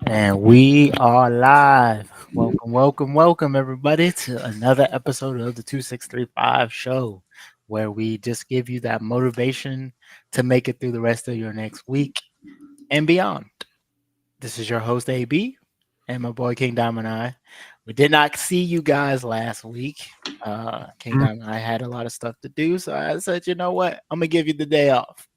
And we are live. Welcome, everybody, to another episode of the 2635 show, where we just give you that motivation to make it through the rest of your next week and beyond. This is your host, AB, and my boy King Diamond and I. We did not see you guys last week. King Diamond and I had a lot of stuff to do, so I said, you know what? I'm going to give you the day off.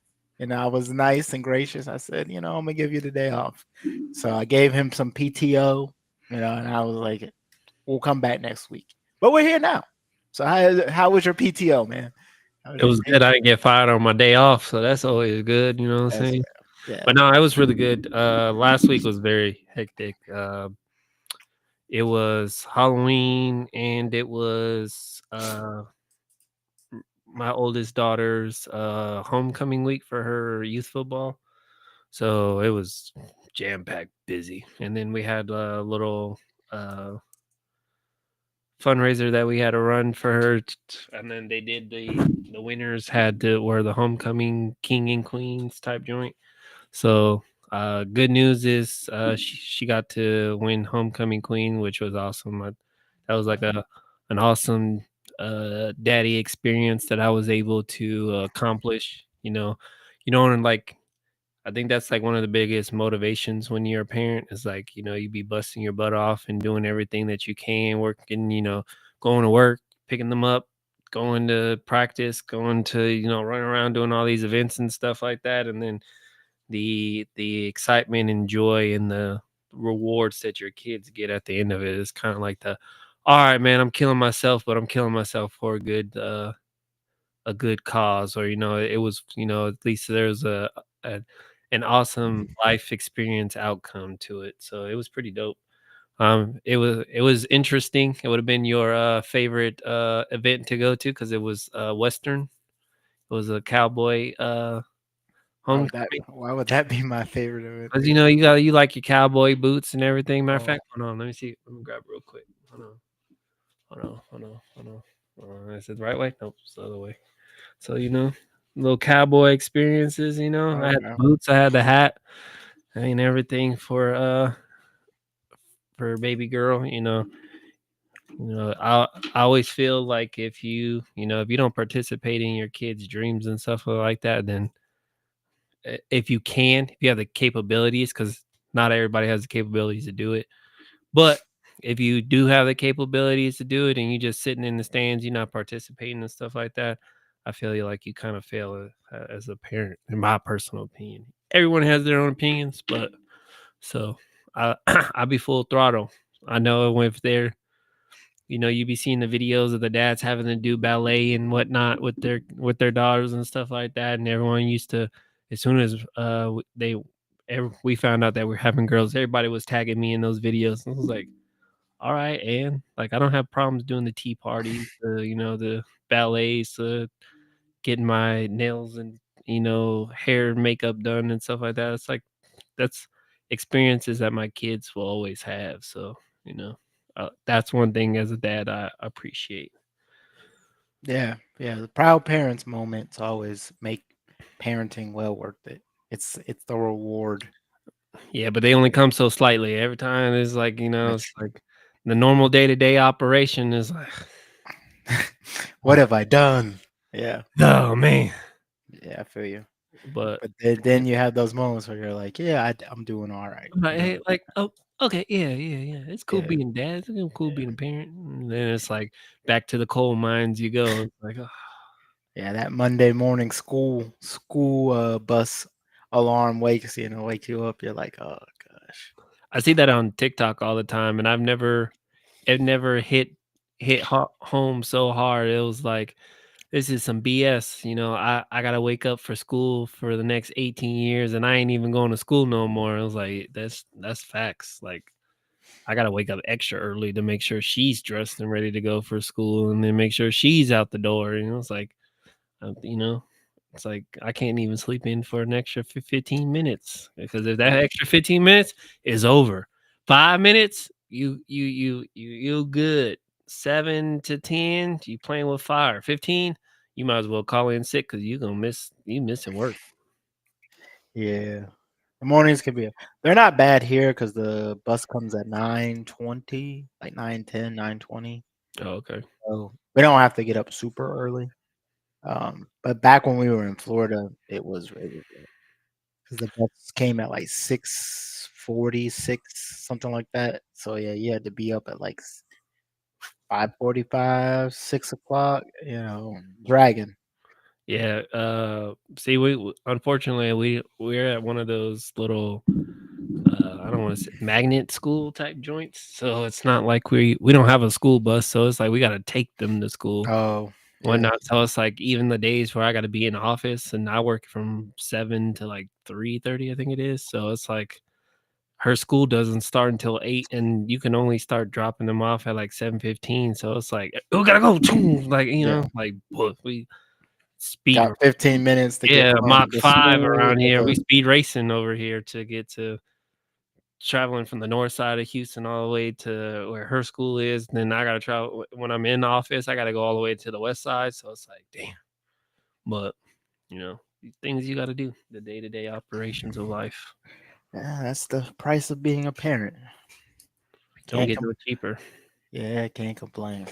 I was nice and gracious. I said, I'm going to give you the day off. So I gave him some PTO, and I was like, we'll come back next week. But we're here now. So how was your PTO, man? It was good. I didn't get fired on my day off, so that's always good. You know what I'm saying? Yeah. But no, it was really good. Last week was very hectic. It was Halloween, and it was my oldest daughter's homecoming week for her youth football. So it was jam packed busy. And then we had a little fundraiser that we had to run for her, and then they did the winners had to wear the homecoming king and queens type joint. So good news is she got to win homecoming queen, which was awesome. That was like an awesome daddy experience that I was able to accomplish. And like I think that's like one of the biggest motivations when you're a parent is like, you be busting your butt off and doing everything that you can, working, going to work, picking them up, going to practice, going to, running around doing all these events and stuff like that. And then the excitement and joy and the rewards that your kids get at the end of it is kind of like the all right, man, I'm killing myself, but I'm killing myself for a good cause, or it was, at least there's a an awesome life experience outcome to it. So it was pretty dope. It was interesting. It would have been your favorite event to go to because it was Western. It was a cowboy homecoming. Why would that be my favorite event Cause to go? you like your cowboy boots and everything. Matter of Oh, fact, hold on, let me see. Let me grab it real quick. Hold on. Is it the right way? Nope, it's the other way. So little cowboy experiences. I had the okay. boots, I had the hat, I mean everything for baby girl. I always feel like if you don't participate in your kids' dreams and stuff like that, then if you have the capabilities, because not everybody has the capabilities to do it. But if you do have the capabilities to do it and you just sitting in the stands, you're not participating and stuff like that, I feel like you kind of fail as a parent, in my personal opinion. Everyone has their own opinions, but so I I be full throttle. I know if they're you be seeing the videos of the dads having to do ballet and whatnot with their daughters and stuff like that, and everyone used to, as soon as we found out that we're having girls, everybody was tagging me in those videos. And I was like, all right, and like I don't have problems doing the tea parties, the ballets, getting my nails and hair and makeup done and stuff like that. It's like that's experiences that my kids will always have. So that's one thing as a dad I appreciate. Yeah, yeah. The proud parents moments always make parenting well worth it. It's the reward. Yeah, but they only come so slightly. Every time it's like That's it's like the normal day to day operation is like, what have I done? Yeah, oh man. yeah. I feel you. But But then you have those moments where you're like, yeah, I'm doing all right. I'm like, I'm doing hey, like, oh, okay, yeah. It's cool yeah, being dad. It's cool yeah, being a parent. And then it's like back to the coal mines you go. It's like, oh. yeah. That Monday morning school bus alarm wakes you up. You're like, oh gosh. I see that on TikTok all the time, and it never home so hard. It was like, this is some BS. I gotta wake up for school for the next 18 years, and I ain't even going to school no more. I was like, that's facts. Like, I gotta wake up extra early to make sure she's dressed and ready to go for school, and then make sure she's out the door. It's like, uh, you know, it's like I can't even sleep in for an extra 15 minutes, because if that extra 15 minutes is over, 5 minutes, you good. 7 to 10, you playing with fire. 15, you might as well call in sick because you missing work. Yeah. The mornings can be they're not bad here because the bus comes at 9:20, like 9:10, 9:20. Oh, okay. So we don't have to get up super early. But back when we were in Florida, it was because the bus came at like 6:46, something like that. So yeah, you had to be up at like 5:45, 6 o'clock. Dragging. Yeah. See, unfortunately we're at one of those little I don't want to say magnet school type joints. So it's not like we don't have a school bus. So it's like we got to take them to school, Oh yeah. whatnot. So it's like even the days where I got to be in the office, and I work from 7 to like 3:30, I think it is. So it's like her school doesn't start until 8, and you can only start dropping them off at like 7:15. So it's like, we gotta go, like Yeah. like we speed. Got 15 minutes to get Yeah, from Mach the 5 school around to here. We the speed racing over here to get to traveling from the north side of Houston all the way to where her school is. Then I gotta travel when I'm in the office. I gotta go all the way to the west side. So it's like, damn. But these things you gotta do, the day to day operations of life yeah, that's the price of being a parent. don't Can't get com no cheaper. Yeah, can't complain.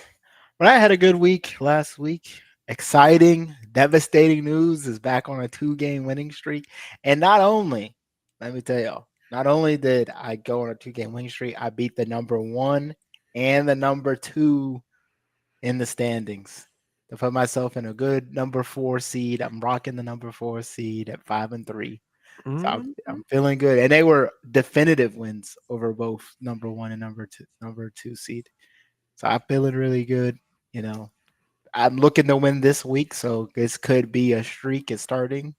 But I had a good week last week. Exciting, devastating news is back on a two-game winning streak. And not only, let me tell y'all, not only did I go on a two-game winning streak, I beat the number one and the number two in the standings to put myself in a good number four seed. I'm rocking the number four seed at 5-3. So Mhm. I'm feeling good. And they were definitive wins over both number one and number two seed. So I'm feeling really good. You know, I'm looking to win this week, so this could be a streak is starting.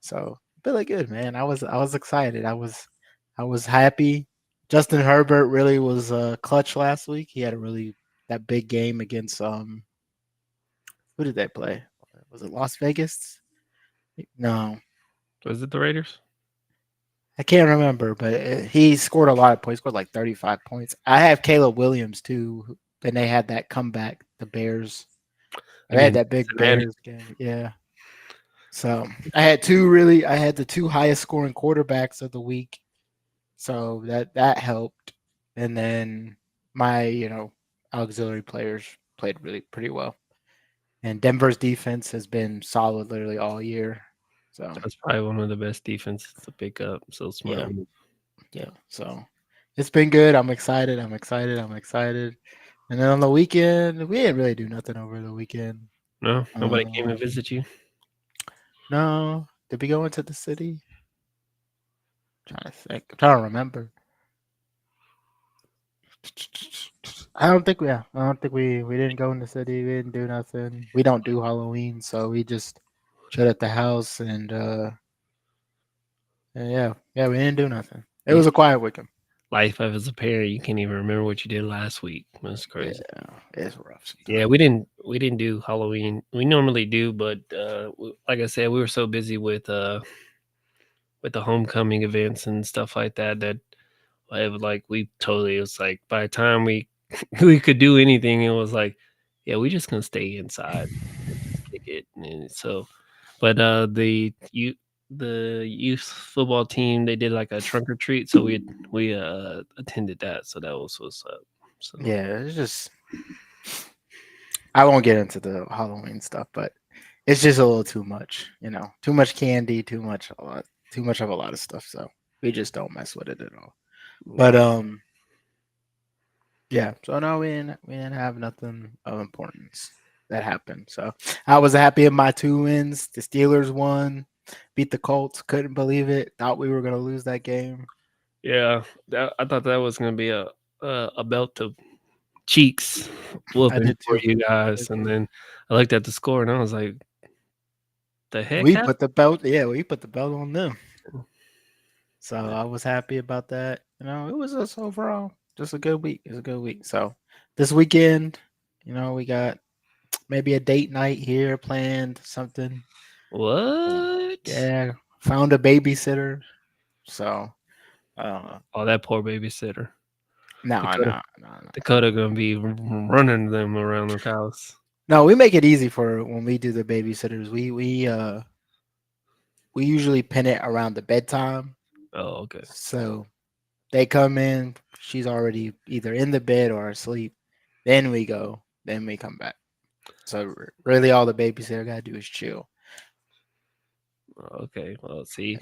So feeling good, man. I was excited. I was happy. Justin Herbert really was clutch last week. He had a really that big game against who did they play? Was it Las Vegas? No, Was it the Raiders? I can't remember, but he scored a lot of points. He scored like 35 points. I have Caleb Williams too, and they had that comeback. The Bears. They had Against that big Cincinnati. Bears game. Yeah. So I had the two highest scoring quarterbacks of the week. So that helped. And then my, auxiliary players played really pretty well. And Denver's defense has been solid literally all year. So That's probably one of the best defenses to pick up. So smart yeah, move. yeah. So it's been good. I'm excited. I'm excited. I'm excited. And then on the weekend, we didn't really do nothing over the weekend. No, nobody came Um, to visit you. no, did we go into the city? Trying to think. I'm trying to remember. I don't think we didn't go in the city. We didn't do nothing. We don't do Halloween, so we just shut at the house and yeah, we didn't do nothing. It You was a quiet weekend. life as a parent, you can't even remember what you did last week. That's Yeah, crazy. it's rough Yeah, sometimes. we didn't do Halloween. We normally do, but like I said, we were so busy with the homecoming events and stuff like that that it was like we totally it was like by the time we we could do anything, it was like, yeah, we just gonna stay inside and just kick it. And so, but the youth football team they did like a trunk or treat, so we attended that. So that was what's up. So Yeah, it's just I won't get into the Halloween stuff, but it's just a little too much. Too much candy, too much of a lot of stuff. So we just don't mess with it at all. But yeah, yeah, so no, we didn't have nothing of importance that happened. So I was happy in my two wins. The Steelers won, beat the Colts. Couldn't believe it. Thought we were gonna lose that game. yeah, I thought that was gonna be a belt of cheeks I whooping did for too. you I guys, did and too. then I looked at the score and I was like, the heck We happened? put the belt. Yeah, we put the belt on them. So I was happy about that. It was just overall just a good week. It was a good week. So this weekend, we got maybe a date night here planned. Something. What? Yeah, found a babysitter. So uh, Oh, that poor babysitter. no, Dakota no, no, no. Dakota gonna be running them around the house. No, we make it easy for when we do the babysitters. We usually pin it around the bedtime. Oh, okay. So they come in, she's already either in the bed or asleep. Then we go, then we come back. So really all the babysitter gotta do is chill. Okay. Well, see,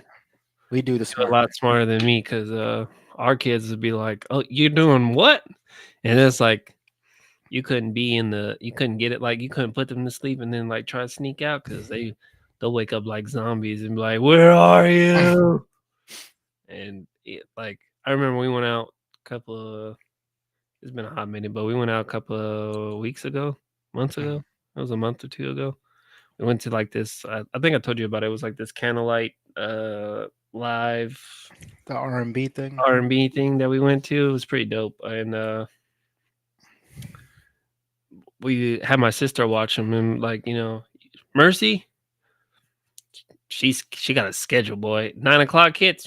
We do the you're a smart way. lot smarter than me because our kids would be like, "Oh, you're doing what?" And it's like you couldn't get it like you couldn't put them to sleep and then like try to sneak out because they'll wake up like zombies and be like, "Where are you?" And like I remember we went out a couple of it's been a hot minute, but we went out a couple of weeks ago, months ago. It was a month or two ago. We went to like this. I think I told you about it. It was like this candlelight live The R&B thing. R&B thing that we went to. It was pretty dope, and we had my sister watch them, and like Mercy, she got a schedule, boy. 9 o'clock hits.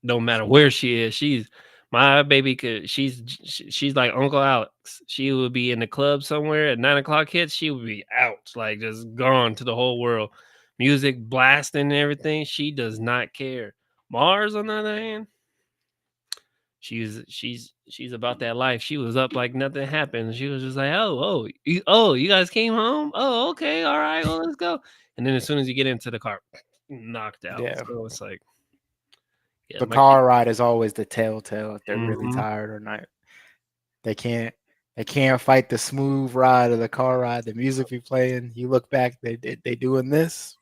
No matter where she is, she's my baby. Could she's like Uncle Alex. She would be in the club somewhere at 9 o'clock hits. She would be out, like just gone to the whole world. Music blasting and everything. She does not care. Mars, on the other hand, she's about that life. She was up like nothing happened. She was just like, you guys came home. Oh, okay, all right, well, let's go. And then as soon as you get into the car, knocked out. Yeah. So it's like, yeah, The my kid. car ride is always the telltale if they're really Mhm. tired or not. They can't they can't fight the smooth ride of the car ride. The music be playing. You look back, they doing this.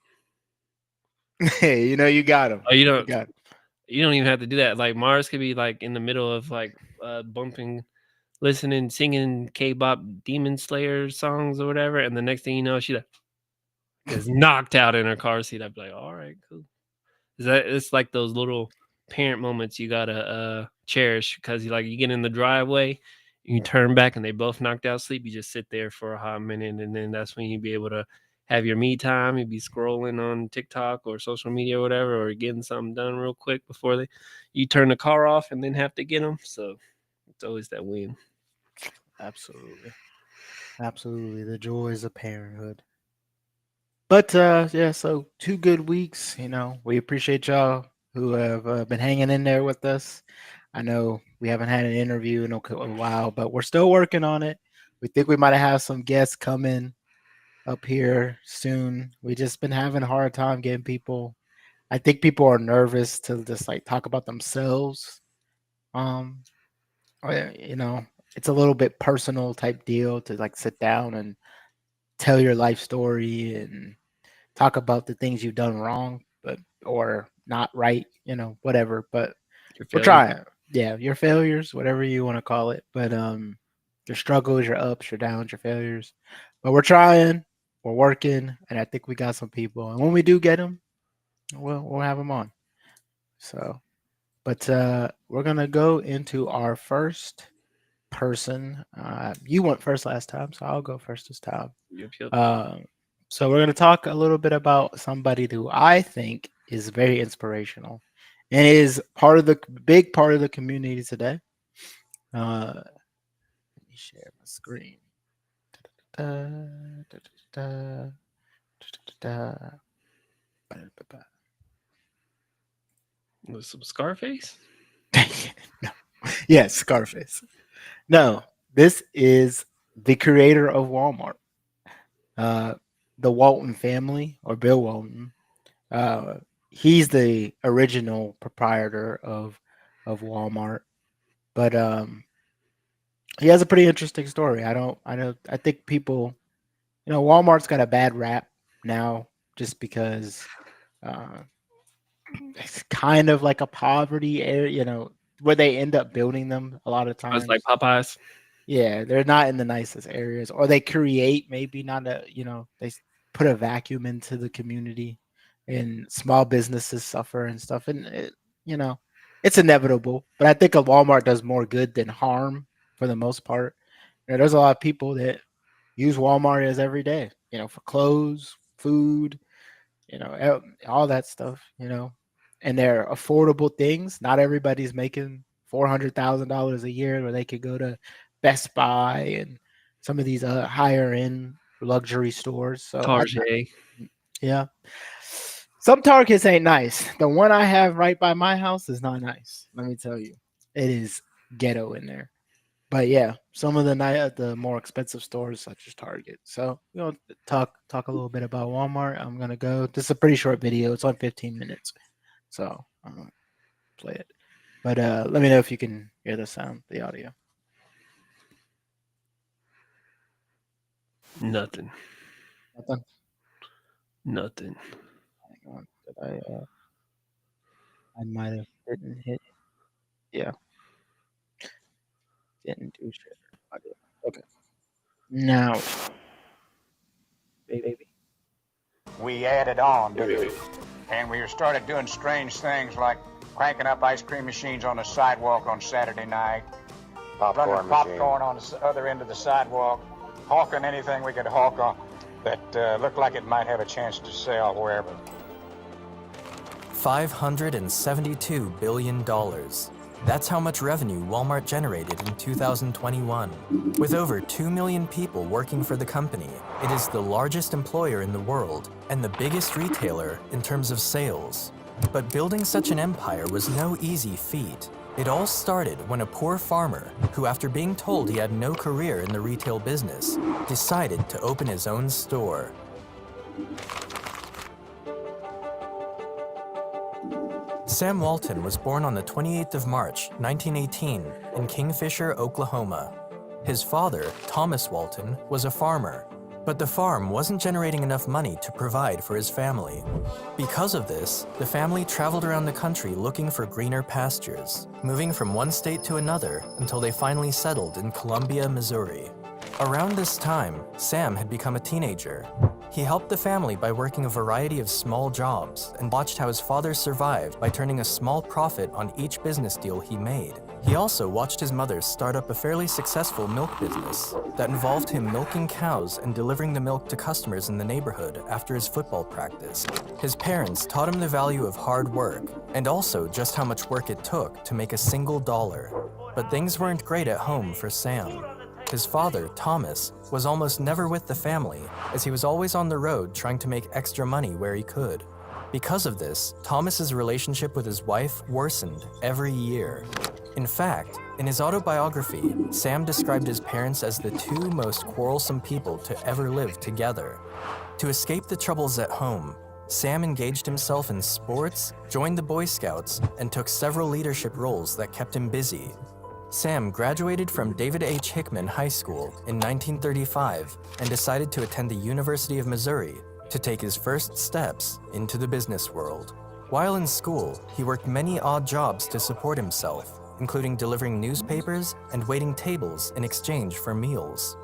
Hey, you got them. Oh, you You don't got 'em. you don't even have to do that. Like Mars could be like in the middle of like bumping. listening, singing K-pop Demon Slayer songs or whatever, and the next thing you know, she like gets knocked out in her car seat. I'd be like, all right, cool. Is that it's like those little parent moments you gotta cherish because you get in the driveway, you turn back and they both knocked out sleep. You just sit there for a hot minute, and then that's when you be able to have your me time. You'd be scrolling on TikTok or social media or whatever, or getting something done real quick before you turn the car off and then have to get them. So it's always that win. Absolutely. Absolutely. The joys of parenthood. But yeah, so 2 good weeks. We appreciate y'all who have been hanging in there with us. I know we haven't had an interview in a while, but we're still working on it. We think we might have some guests coming up here soon. We just been having a hard time getting people. I think people are nervous to just like talk about themselves. Um, it's a little bit personal type deal to like sit down and tell your life story and talk about the things you've done wrong, but or not right, whatever. But Your we're failure. trying. Yeah, your failures, whatever you want to call it. But your struggles, your ups, your downs, your failures. But we're trying, we're working, and I think we got some people. And when we do get them, we'll have them on. So, but we're gonna go into our first person. You went first last time, so I'll go first this time. Yep. Um, so we're going to talk a little bit about somebody who I think is very inspirational and is part of the big part of the community today. Let me share my screen. With some Scarface. No. Yes, Scarface. No, this is the creator of Walmart, uh, the Walton family or Bill Walton. Uh, he's the original proprietor of Walmart, but he has a pretty interesting story. I think people, Walmart's got a bad rap now just because uh, it's kind of like a poverty area, where they end up building them a lot of I was like times. Popeyes. Yeah, they're not in the nicest areas, or they create maybe not they put a vacuum into the community, and small businesses suffer and stuff, and you know, it's inevitable. But I think a Walmart does more good than harm for the most part. There's a lot of people that use Walmart as every day, for clothes, food, all that stuff, and they're affordable things. Not everybody's making $400,000 a year where they could go to Best Buy and some of these higher end luxury stores. So Tarjay. yeah, some Targets ain't nice. The one I have right by my house is not nice. Let me tell you, it is ghetto in there. But yeah, some of the more expensive stores such as Target. So talk a little bit about Walmart. I'm gonna go. This is a pretty short video. It's on 15 minutes, so I'm gonna play it. But let me know if you can hear the sound, the audio. Nothing. Nothing. Nothing. Hang on. Did I might have didn't hit. Yeah, didn't do shit. Audio. Okay. Now, baby. We added on to There we it. And we started doing strange things like cranking up ice cream machines on the sidewalk on Saturday night, running popcorn on the other end of the sidewalk, hawking anything we could hawk on that looked like it might have a chance to sell wherever. $572 billion. That's how much revenue Walmart generated in 2021. With over 2 million people working for the company, it is the largest employer in the world and the biggest retailer in terms of sales. But building such an empire was no easy feat. It all started when a poor farmer, who after being told he had no career in the retail business, decided to open his own store. Sam Walton was born on the 28th of March, 1918, in Kingfisher, Oklahoma. His father, Thomas Walton, was a farmer, But the farm wasn't generating enough money to provide for his family. Because of this, the family traveled around the country looking for greener pastures, moving from one state to another until they finally settled in Columbia, Missouri. Around this time, Sam had become a teenager. He helped the family by working a variety of small jobs and watched how his father survived by turning a small profit on each business deal he made. He also watched his mother start up a fairly successful milk business that involved him milking cows and delivering the milk to customers in the neighborhood after his football practice. His parents taught him the value of hard work and also just how much work it took to make a single dollar. But things weren't great at home for Sam. His father, Thomas, was almost never with the family, as he was always on the road trying to make extra money where he could. Because of this, Thomas's relationship with his wife worsened every year. In fact, in his autobiography, Sam described his parents as the two most quarrelsome people to ever live together. To escape the troubles at home, Sam engaged himself in sports, joined the Boy Scouts, and took several leadership roles that kept him busy. Sam graduated from David H. Hickman High School in 1935 and decided to attend the University of Missouri to take his first steps into the business world. While in school, he worked many odd jobs to support himself, including delivering newspapers and waiting tables in exchange for meals.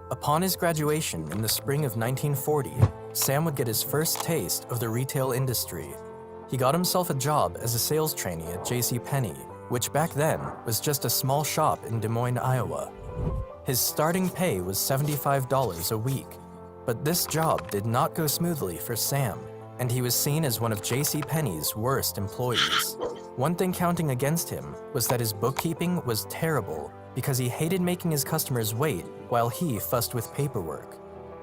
Upon his graduation in the spring of 1940, Sam would get his first taste of the retail industry. He got himself a job as a sales trainee at JCPenney, which back then was just a small shop in Des Moines, Iowa. His starting pay was $75 a week, but this job did not go smoothly for Sam, and he was seen as one of JCPenney's worst employees. One thing counting against him was that his bookkeeping was terrible because he hated making his customers wait while he fussed with paperwork.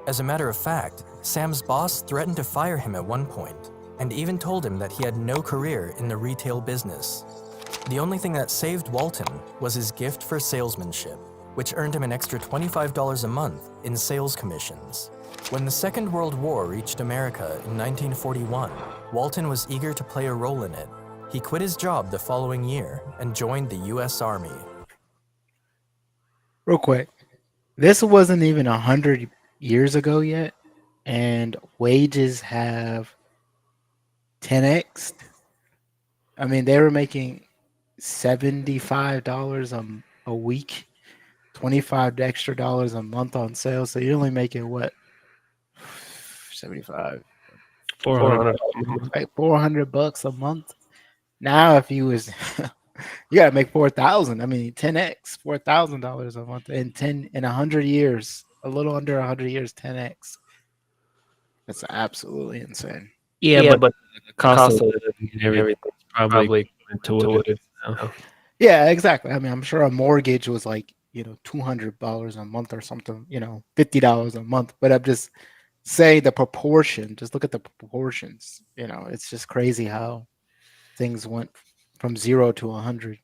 As a matter of fact, Sam's boss threatened to fire him at one point, and even told him that he had no career in the retail business. The only thing that saved Walton was his gift for salesmanship, which earned him an extra $25 a month in sales commissions. When the Second World War reached America in 1941, Walton was eager to play a role in it. He quit his job the following year and joined the U.S. Army. Real quick, this wasn't even 100 years ago yet, and wages have 10x. I mean, they were making $75 a week, $25 extra a month on sales. So you're only making what? 75, 400. like $400 a month. Now, if you was, you gotta make 4,000. I mean, 10x, $4,000 a month in 100 years, a little under 100 years, 10x. That's absolutely insane. Yeah, but the cost of living and everything probably to what it is now. Yeah, exactly. I mean, I'm sure a mortgage was like, $200 a month or something, $50 a month. But I'm just saying the proportion, just look at the proportions. It's just crazy how things went from 0 to 100.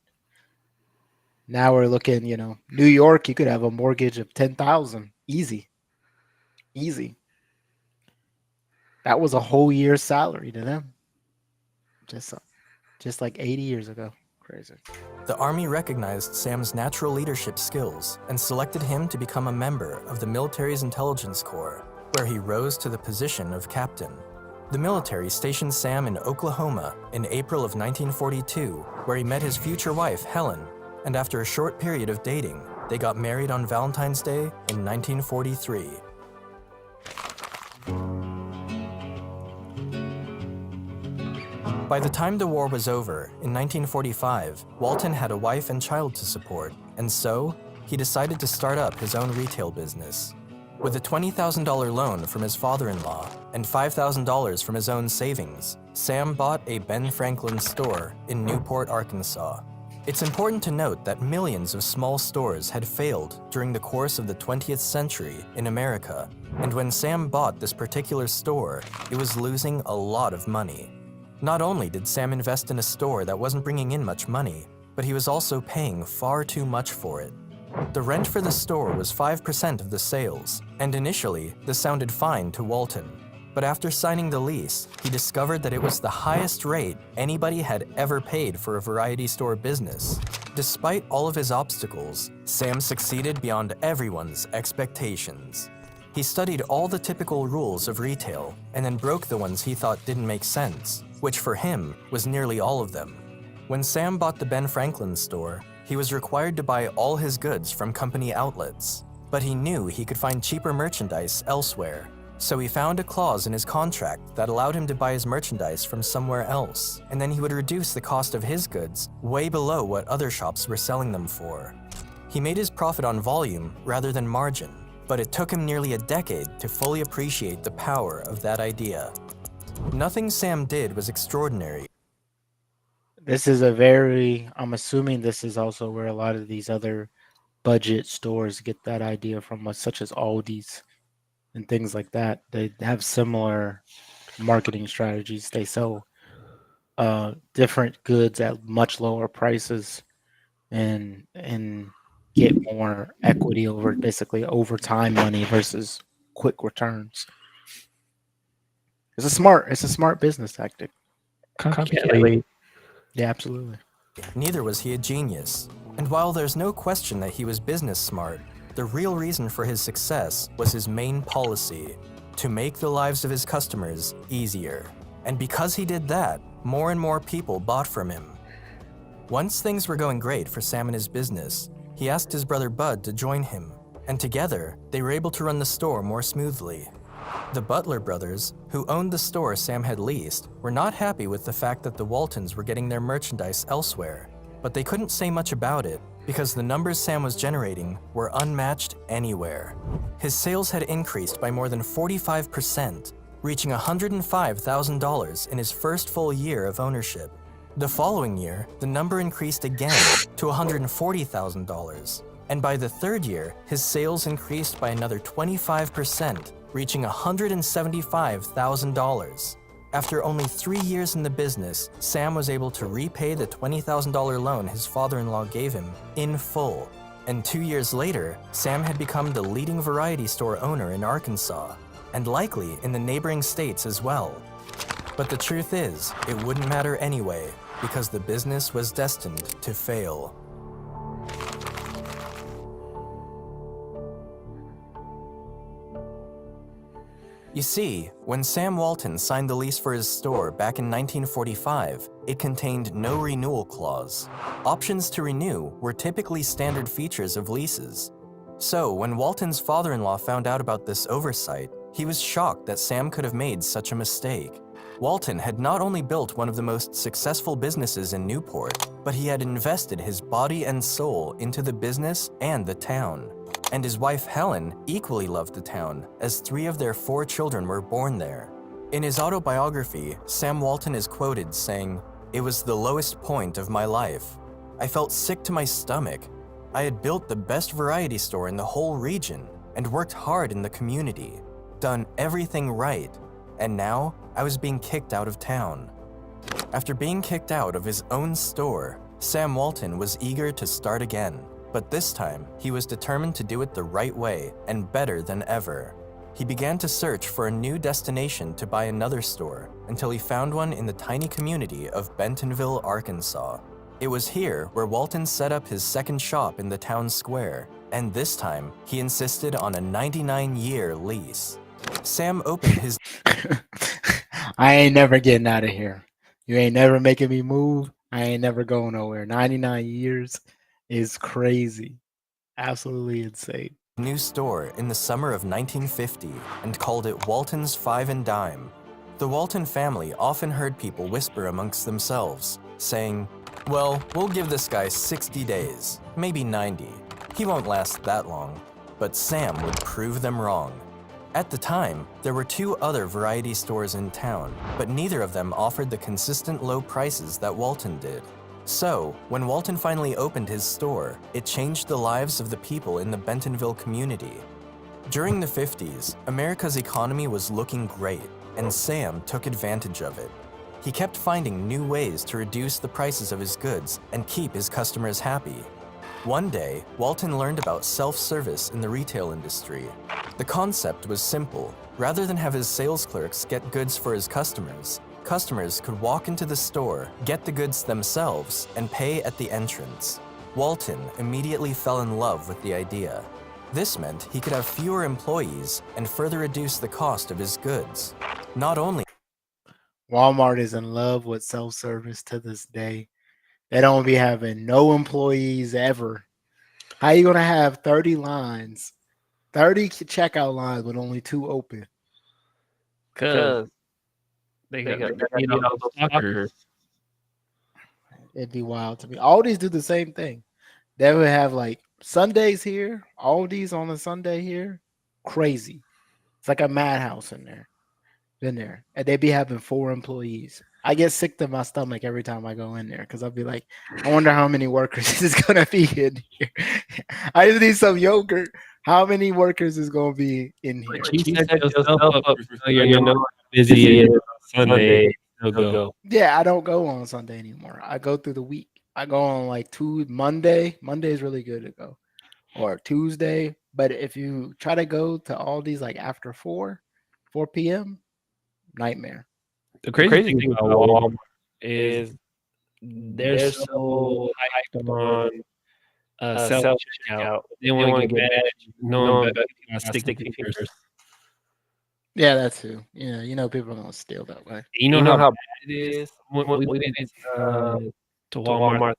Now we're looking, New York, you could have a mortgage of 10,000. Easy. That was a whole year's salary to them. Just like 80 years ago. Crazy. The Army recognized Sam's natural leadership skills and selected him to become a member of the military's intelligence corps, where he rose to the position of captain. The military stationed Sam in Oklahoma in April of 1942, where he met his future wife, Helen, and after a short period of dating, they got married on Valentine's Day in 1943. By the time the war was over, in 1945, Walton had a wife and child to support, and so he decided to start up his own retail business. With a $20,000 loan from his father-in-law and $5,000 from his own savings, Sam bought a Ben Franklin store in Newport, Arkansas. It's important to note that millions of small stores had failed during the course of the 20th century in America, and when Sam bought this particular store, it was losing a lot of money. Not only did Sam invest in a store that wasn't bringing in much money, but he was also paying far too much for it. The rent for the store was 5% of the sales, and initially, this sounded fine to Walton. But after signing the lease, he discovered that it was the highest rate anybody had ever paid for a variety store business. Despite all of his obstacles, Sam succeeded beyond everyone's expectations. He studied all the typical rules of retail and then broke the ones he thought didn't make sense, which for him was nearly all of them. When Sam bought the Ben Franklin store, he was required to buy all his goods from company outlets, but he knew he could find cheaper merchandise elsewhere. So he found a clause in his contract that allowed him to buy his merchandise from somewhere else, and then he would reduce the cost of his goods way below what other shops were selling them for. He made his profit on volume rather than margin, but it took him nearly a decade to fully appreciate the power of that idea. Nothing Sam did was extraordinary. This is I'm assuming this is also where a lot of these other budget stores get that idea from, such as Aldi's and things like that. They have similar marketing strategies. They sell different goods at much lower prices and get more equity over time money versus quick returns. It's a smart business tactic. Copycat. Yeah, absolutely. Neither was he a genius. And while there's no question that he was business smart, the real reason for his success was his main policy: to make the lives of his customers easier. And because he did that, more and more people bought from him. Once things were going great for Sam and his business, he asked his brother Bud to join him, and together, they were able to run the store more smoothly. The Butler brothers, who owned the store Sam had leased, were not happy with the fact that the Waltons were getting their merchandise elsewhere, but they couldn't say much about it because the numbers Sam was generating were unmatched anywhere. His sales had increased by more than 45%, reaching $105,000 in his first full year of ownership. The following year, the number increased again to $140,000, and by the third year, his sales increased by another 25%, reaching $175,000. After only 3 years in the business, Sam was able to repay the $20,000 loan his father-in-law gave him in full. And 2 years later, Sam had become the leading variety store owner in Arkansas, and likely in the neighboring states as well. But the truth is, it wouldn't matter anyway, because the business was destined to fail. You see, when Sam Walton signed the lease for his store back in 1945, it contained no renewal clause. Options to renew were typically standard features of leases. So, when Walton's father-in-law found out about this oversight, he was shocked that Sam could have made such a mistake. Walton had not only built one of the most successful businesses in Newport, but he had invested his body and soul into the business and the town. And his wife Helen equally loved the town, as 3 of their 4 children were born there. In his autobiography, Sam Walton is quoted saying, "It was the lowest point of my life. I felt sick to my stomach. I had built the best variety store in the whole region and worked hard in the community, done everything right, and now I was being kicked out of town." After being kicked out of his own store, Sam Walton was eager to start again. But this time, he was determined to do it the right way and better than ever. He began to search for a new destination to buy another store until he found one in the tiny community of Bentonville, Arkansas. It was here where Walton set up his second shop in the town square, and this time, he insisted on a 99-year lease. Sam opened his... I ain't never getting out of here. You ain't never making me move. I ain't never going nowhere. 99 years is crazy. Absolutely insane. New store in the summer of 1950 and called it Walton's Five and Dime. The Walton family often heard people whisper amongst themselves, saying, "Well, we'll give this guy 60 days, maybe 90. He won't last that long." But Sam would prove them wrong. At the time, there were 2 other variety stores in town, but neither of them offered the consistent low prices that Walton did. So, when Walton finally opened his store, it changed the lives of the people in the Bentonville community. During the 50s, America's economy was looking great, and Sam took advantage of it. He kept finding new ways to reduce the prices of his goods and keep his customers happy. One day, Walton learned about self-service in the retail industry. The concept was simple. Rather than have his sales clerks get goods for his customers could walk into the store, get the goods themselves, and pay at the entrance. Walton immediately fell in love with the idea. This meant he could have fewer employees and further reduce the cost of his goods. Not only Walmart is in love with self-service to this day. They don't be having no employees ever. How you gonna have 30 lines, 30 checkout lines with only 2 open? Because they need all those stalkers. It'd be wild to me. Aldi's do the same thing. They would have like Sundays here, Aldi's on a Sunday here. Crazy. It's like a madhouse in there. Been there. And they be having 4 employees. I get sick to my stomach every time I go in there because I'll be like, I wonder how many workers is gonna be in here. I just need some yogurt. How many workers is gonna be in here? But you set yourself up for failure. You know how busy it is on Sunday. Still go. Yeah, I don't go on Sunday anymore. I go through the week. I go on like Monday. Monday is really good to go. Or Tuesday. But if you try to go to Aldi's like after 4 p.m., nightmare. The crazy thing about Walmart is they're so hyped on self checkout. They want to get mad at you, knowing that you got sticky fingers. Yeah, that's who. Yeah, people are gonna steal that way. You know how bad it is. When we went to Walmart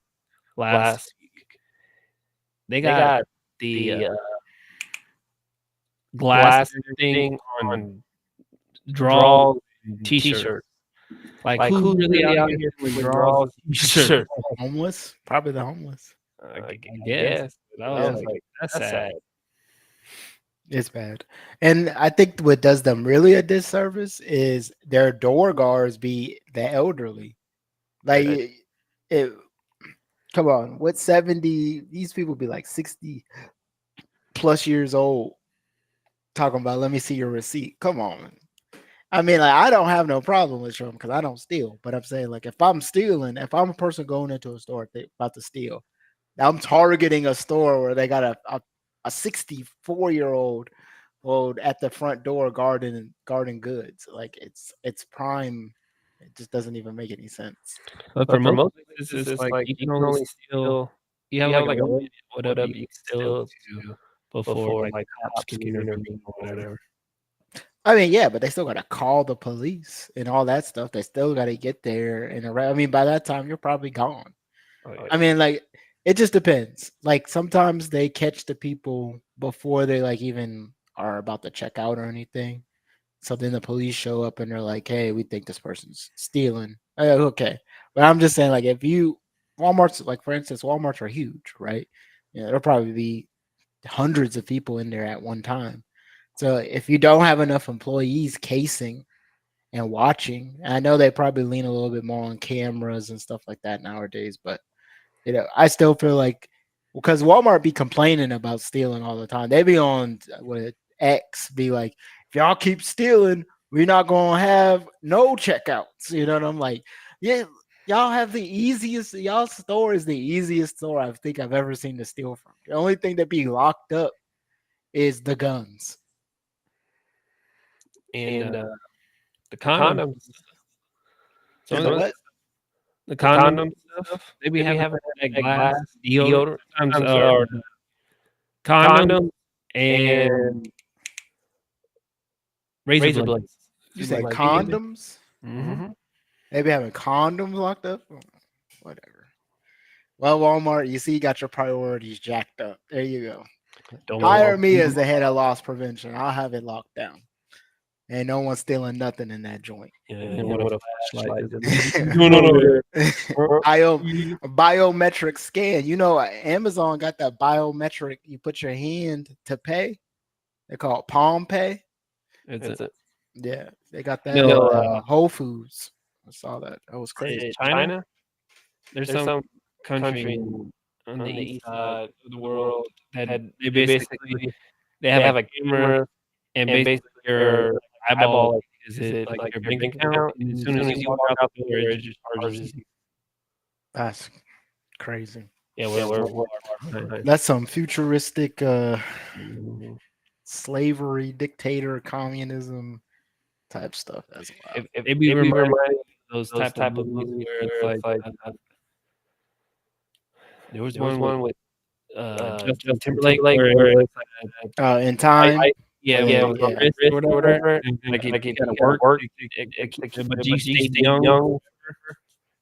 last week, they got the glass thing on drawers and t-shirts. Like who's really out here with drawers and t-shirts? Homeless? Probably the homeless. I guess. But I was like, that's sad. It's bad. And I think what does them really a disservice is their door guards be the elderly. Like it come on, what 70, these people be like 60 plus years old talking about let me see your receipt. Come on. I mean, like, I don't have no problem with them because I don't steal. But I'm saying, like, if I'm stealing, if I'm a person going into a store about to steal, I'm targeting a store where they got a 64-year-old at the front door guarding goods. Like, it's prime. It just doesn't even make any sense. But for most places, it's like you can only steal. You have like a limit whatever you can steal to before like cops can intervene or whatever. I mean, yeah, but they still gotta call the police and all that stuff. They still gotta get there and arrest. I mean, by that time you're probably gone. Oh, yeah. I mean, like, it just depends. Like, sometimes they catch the people before they like even are about to check out or anything. So then the police show up and they're like, "Hey, we think this person's stealing." Okay, but I'm just saying, like, if Walmart's, like, for instance, Walmarts are huge, right? There'll probably be hundreds of people in there at one time. So if you don't have enough employees casing and watching, and I know they probably lean a little bit more on cameras and stuff like that nowadays, but I still feel like because Walmart be complaining about stealing all the time. They be on with X be like, if y'all keep stealing, we're not gonna have no checkouts. You know what I'm like? Yeah, y'all have the easiest. Y'all store is the easiest store I think I've ever seen to steal from. The only thing that be locked up is the guns. And the condoms. The condom stuff. They be having that glass deodorant. Or condom and razor blades. You say condoms? Mm-hmm. They be having condoms locked up? Whatever. Well, Walmart, you see, you got your priorities jacked up. There you go. Hire me as the head of loss prevention. I'll have it locked down. Ain't no one stealing nothing in that joint. Yeah, and what a flashlight. Biometric scan. Amazon got that biometric. You put your hand to pay. They call it Palm Pay. Is it? Yeah, they got that. Whole Foods. I saw that. That was crazy. China. There's some country on the east side of the world that they basically have a camera and basically your eyeball is it like your bank account. And as soon as you walk out the door, it just charges you. That's crazy. Yeah, we're that's some futuristic slavery, dictator, communism type stuff. That's wild. It be reminding those type of movies where it's like there was one with Justin Timberlake, where it's In time. yeah, yeah, with yeah. wrist or whatever, and like you gotta work, but you stay young,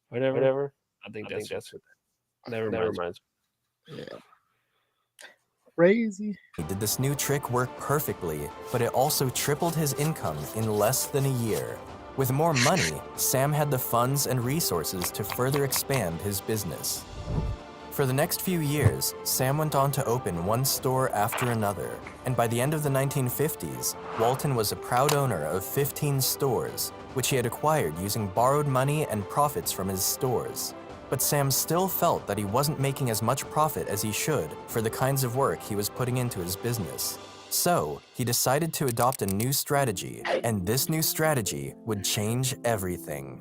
whatever. I think that's what that reminds me. Yeah. Crazy. Did this new trick work perfectly, but it also tripled his income in less than a year. With more money, Sam had the funds and resources to further expand his business. For the next few years, Sam went on to open one store after another, and by the end of the 1950s, Walton was a proud owner of 15 stores, which he had acquired using borrowed money and profits from his stores. But Sam still felt that he wasn't making as much profit as he should for the kinds of work he was putting into his business. So, he decided to adopt a new strategy, and this new strategy would change everything.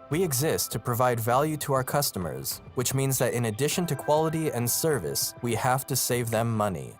We exist to provide value to our customers, which means that in addition to quality and service, we have to save them money.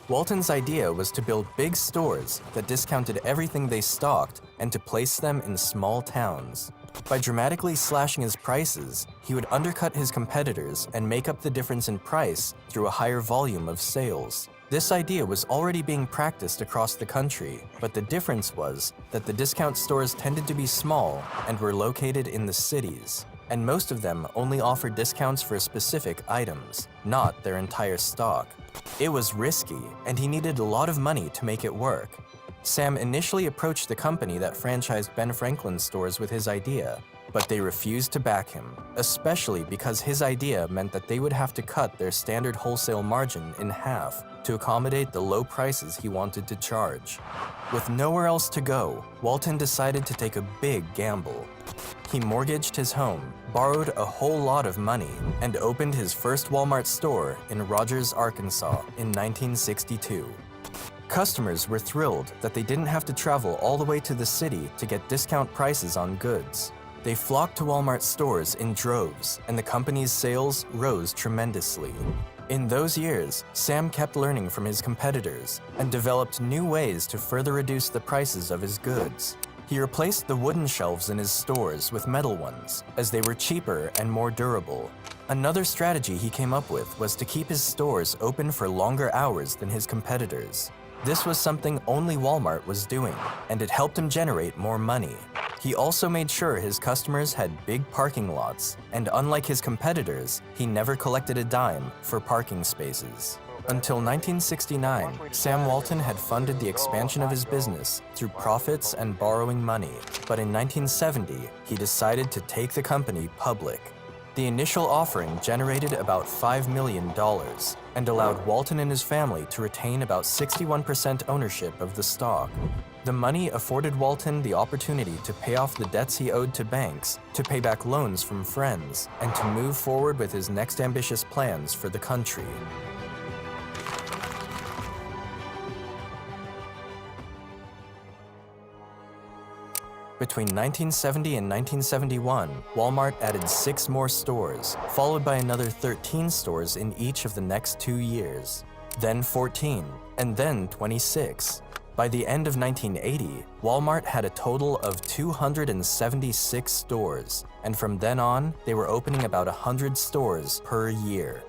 Walton's idea was to build big stores that discounted everything they stocked and to place them in small towns. By dramatically slashing his prices, he would undercut his competitors and make up the difference in price through a higher volume of sales. This idea was already being practiced across the country, but the difference was that the discount stores tended to be small and were located in the cities, and most of them only offered discounts for specific items, not their entire stock. It was risky, and he needed a lot of money to make it work. Sam initially approached the company that franchised Ben Franklin's stores with his idea, but they refused to back him, especially because his idea meant that they would have to cut their standard wholesale margin in half to accommodate the low prices he wanted to charge. With nowhere else to go, Walton decided to take a big gamble. He mortgaged his home, borrowed a whole lot of money, and opened his first Walmart store in Rogers, Arkansas in 1962. Customers were thrilled that they didn't have to travel all the way to the city to get discount prices on goods. They flocked to Walmart stores in droves, and the company's sales rose tremendously. In those years, Sam kept learning from his competitors and developed new ways to further reduce the prices of his goods. He replaced the wooden shelves in his stores with metal ones, as they were cheaper and more durable. Another strategy he came up with was to keep his stores open for longer hours than his competitors. This was something only Walmart was doing, and it helped him generate more money. He also made sure his customers had big parking lots, and unlike his competitors, he never collected a dime for parking spaces. Until 1969, Sam Walton had funded the expansion of his business through profits and borrowing money, but in 1970, he decided to take the company public. The initial offering generated about $5 million and allowed Walton and his family to retain about 61% ownership of the stock. The money afforded Walton the opportunity to pay off the debts he owed to banks, to pay back loans from friends, and to move forward with his next ambitious plans for the country. Between 1970 and 1971, Walmart added 6 more stores, followed by another 13 stores in each of the next 2 years, then 14, and then 26. By the end of 1980, Walmart had a total of 276 stores, and from then on, they were opening about 100 stores per year.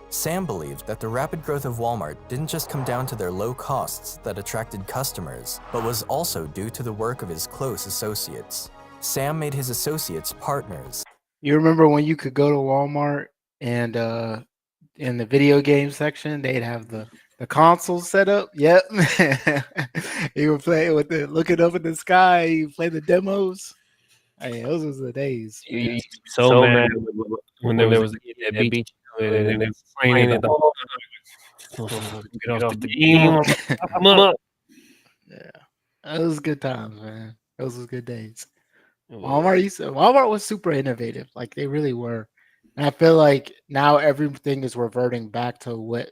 Sam believed that the rapid growth of Walmart didn't just come down to their low costs that attracted customers, but was also due to the work of his close associates. Sam made his associates partners. You remember when you could go to Walmart and in the video game section, they'd have the console set up? Yep. You would play with looking up in the sky, you play the demos. Hey, those was the days. You used to be so mad when there was a kid that beat you and they was playing it the whole time. Get off the game. Come up. Yeah. Those was good times, man. Those was good days. Walmart was super innovative. Like they really were. And I feel like now everything is reverting back to what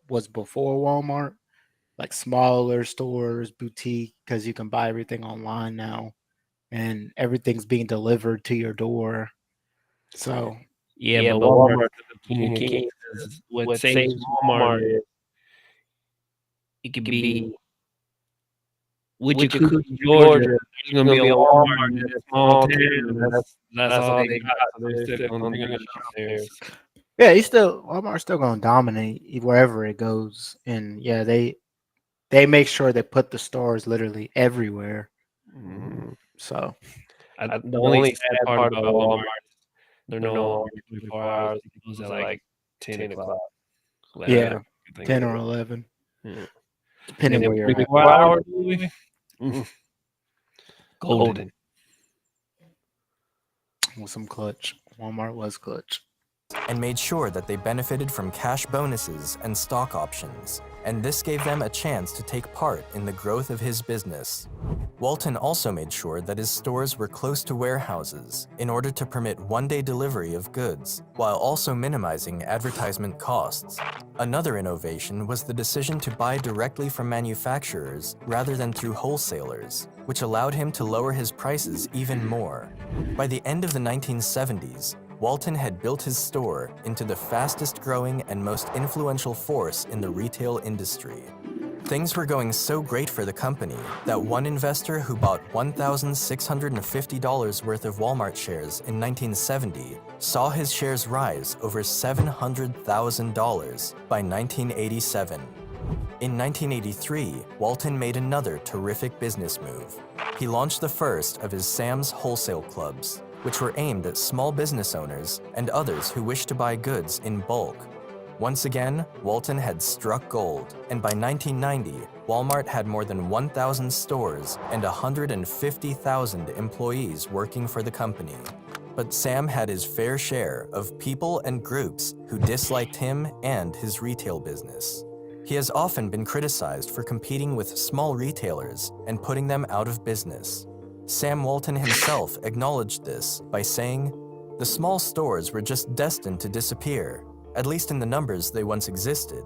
was before Walmart, like smaller stores, boutique, because you can buy everything online now, and everything's being delivered to your door. So yeah, but Walmart the king of kings. What saves Walmart is it could be Wichita, Georgia, there's gonna be a Walmart in that small town. And that's all they got. So they're gonna shop theirs. Yeah, Walmart's still gonna dominate wherever it goes, and yeah, they make sure they put the stores literally everywhere. So The only sad part about Walmart, they're no longer 24 hours. They close at like 10 o'clock. 11, yeah, I think 10 it or is. 11, Yeah. depending And where you're at. 24 hours, movie. Golden. With some clutch. Walmart was clutch. And made sure that they benefited from cash bonuses and stock options, and this gave them a chance to take part in the growth of his business. Walton also made sure that his stores were close to warehouses in order to permit one-day delivery of goods, while also minimizing advertisement costs. Another innovation was the decision to buy directly from manufacturers rather than through wholesalers, which allowed him to lower his prices even more. By the end of the 1970s, Walton had built his store into the fastest growing and most influential force in the retail industry. Things were going so great for the company that one investor who bought $1,650 worth of Walmart shares in 1970 saw his shares rise over $700,000 by 1987. In 1983, Walton made another terrific business move. He launched the first of his Sam's Wholesale Clubs, which were aimed at small business owners and others who wished to buy goods in bulk. Once again, Walton had struck gold, and by 1990, Walmart had more than 1,000 stores and 150,000 employees working for the company. But Sam had his fair share of people and groups who disliked him and his retail business. He has often been criticized for competing with small retailers and putting them out of business. Sam Walton himself acknowledged this by saying, "The small stores were just destined to disappear, at least in the numbers they once existed,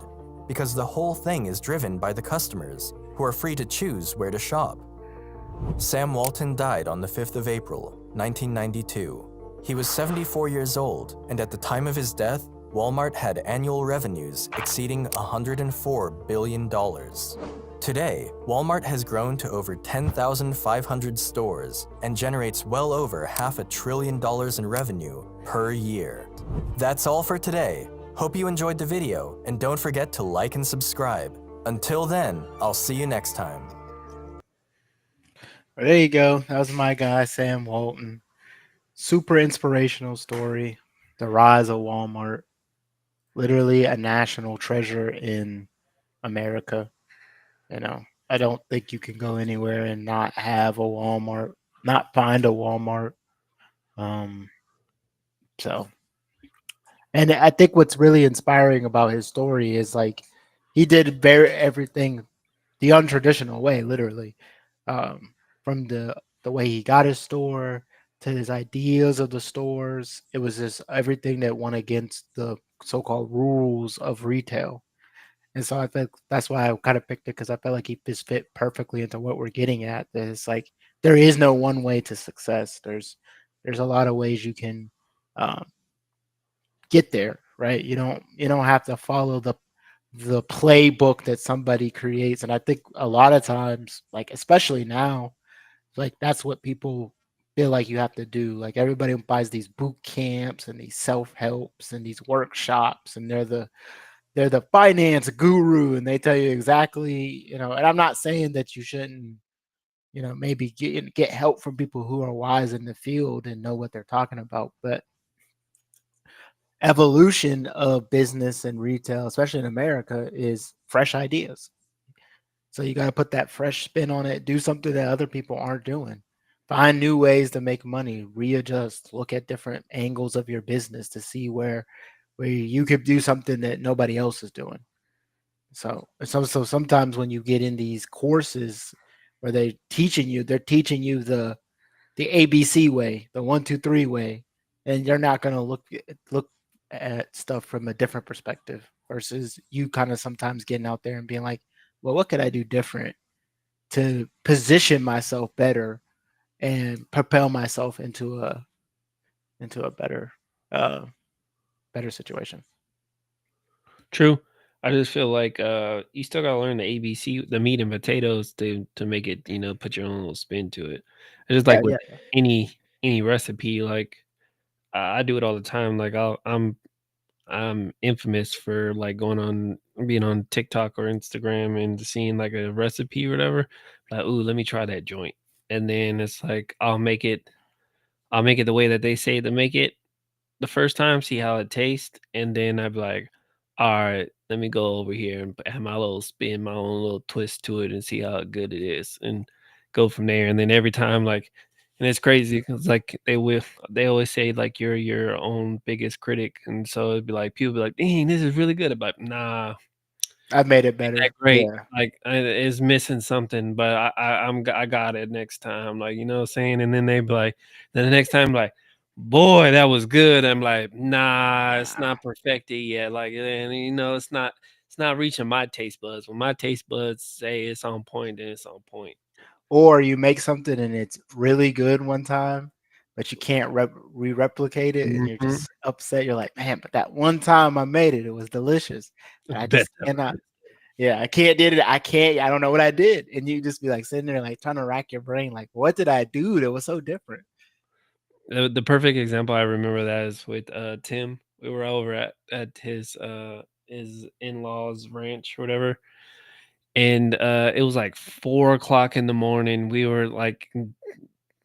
because the whole thing is driven by the customers, who are free to choose where to shop." Sam Walton died on the 5th of April, 1992. He was 74 years old, and at the time of his death, Walmart had annual revenues exceeding $104 billion. Today, Walmart has grown to over 10,500 stores and generates well over $500 billion in revenue per year. That's all for today. Hope you enjoyed the video, and don't forget to like and subscribe. Until then, I'll see you next time. Well, there you go. That was my guy, Sam Walton. Super inspirational story. The rise of Walmart. Literally a national treasure in America. I don't think you can go anywhere and not have a Walmart, not find a Walmart. Um, so, and I think what's really inspiring about his story is like he did everything the untraditional way, literally, from the way he got his store to his ideas of the stores. It was just everything that went against the so-called rules of retail. And so I think that's why I kind of picked it because I felt like he just fit perfectly into what we're getting at. That it's like there is no one way to success. There's a lot of ways you can um, get there, right? You don't have to follow the playbook that somebody creates. And I think a lot of times, like especially now, like that's what people feel like you have to do. Like everybody buys these boot camps and these self-helps and these workshops, and they're the finance guru, and they tell you exactly, and I'm not saying that you shouldn't, maybe get help from people who are wise in the field and know what they're talking about. But evolution of business and retail, especially in America, is fresh ideas. So you got to put that fresh spin on it, do something that other people aren't doing. Find new ways to make money, readjust, look at different angles of your business to see where you could do something that nobody else is doing. So sometimes when you get in these courses where they're teaching you the ABC way, the 1, 2, 3 way, and you're not going to look at stuff from a different perspective versus you kind of sometimes getting out there and being like, well, what could I do different to position myself better and propel myself into a better better situation. True. I just feel like you still gotta learn the ABC, the meat and potatoes to make it, put your own little spin to it. It's just Yeah, like with yeah. any recipe, like I do it all the time. Like I'm infamous for like being on TikTok or Instagram and seeing like a recipe or whatever. Like, ooh, let me try that joint. And then it's like I'll make it the way that they say to make it the first time, see how it tastes, and then I'd be like, all right, let me go over here and have my little spin, my own little twist to it and see how good it is and go from there. And then every time and it's crazy because like they always say like you're your own biggest critic. And so it'd be like people be like, dang, this is really good. But nah, I made it ain't that better. great. Yeah. Like it's missing something, but I got it next time. Like, you know what I'm saying? And then they be like, then the next time like, boy, that was good. I'm like, nah, it's Nah. not perfected yet. Like, and it's not reaching my taste buds. When my taste buds say it's on point, then it's on point. Or you make something and it's really good one time, but you can't replicate it, and you're Mhm. just upset. You're like, man, but that one time I made it, it was delicious, and I just Best ever. cannot. Yeah, I can't did it. I can't. I don't know what I did, and you just be like sitting there, like trying to rack your brain, like, what did I do that was so different? The perfect example I remember that is with Tim. We were over at his in-laws ranch or whatever. And it was like 4 o'clock in the morning. We were like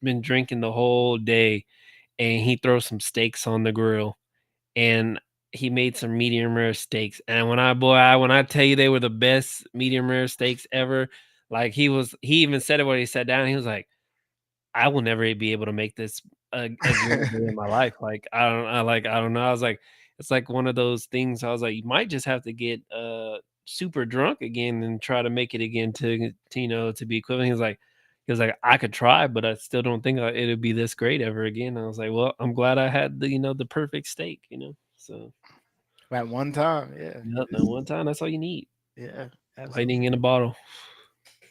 been drinking the whole day, and he throws some steaks on the grill, and he made some medium rare steaks. And when I tell you they were the best medium rare steaks ever, like he even said it when he sat down. He was like, I will never be able to make this again a day in my life. Like I don't know. I was like, it's like one of those things. I was like, you might just have to get super drunk again and try to make it again to to be equivalent. He was like, I could try, but I still don't think it'll be this great ever again. I was like, well, I'm glad I had the the perfect steak. So At one time, yeah, yep, that one time, that's all you need. yeah, Lightning absolutely, in a bottle.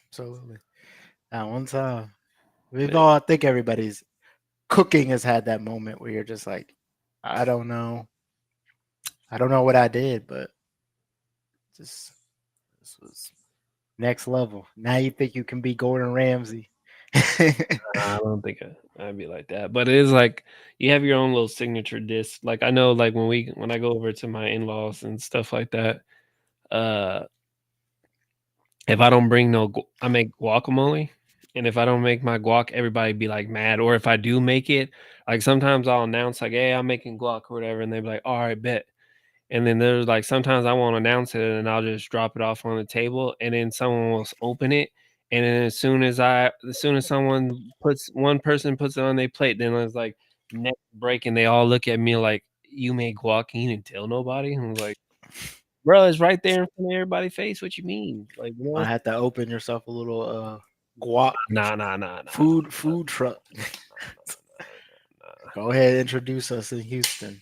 absolutely. At one time, we've Yeah. all. I think everybody's cooking has had that moment where you're just like, I don't know, I don't know what I did, but just this was next level. Now you think you can be Gordon Ramsay. I don't think I'd be like that, but it is like you have your own little signature dish. Like I know, like when I go over to my in laws and stuff like that, uh, if I don't bring I make guacamole, and if I don't make my guac, everybody be like mad. Or if I do make it, like sometimes I'll announce like, "Hey, I'm making guac" or whatever, and they be like, "All right, bet." And then there's like sometimes I won't announce it and I'll just drop it off on the table and then someone will open it. And then as soon as one person puts it on their plate, then it's like neck break and they all look at me like, you made guac and you didn't tell nobody. And I was like, bro, it's right there in front of everybody's face. What you mean? Like, I had to open yourself a little guac nah. food truck. Nah. Go ahead, introduce us in Houston.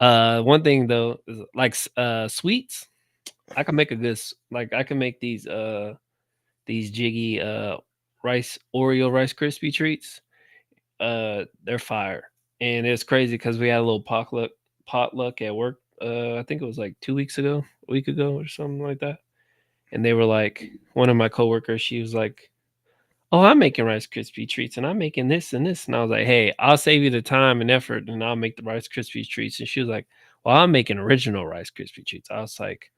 One thing though is like sweets. I can make I can make these jiggy Oreo Rice Krispie treats. They're fire. And it's crazy because we had a little potluck at work. I think it was like 2 weeks ago, a week ago or something like that. And they were like, one of my coworkers, she was like, "Oh, I'm making Rice Krispie treats and I'm making this and this." And I was like, "Hey, I'll save you the time and effort and I'll make the Rice Krispie treats." And she was like, "Well, I'm making original Rice Krispie treats." I was like,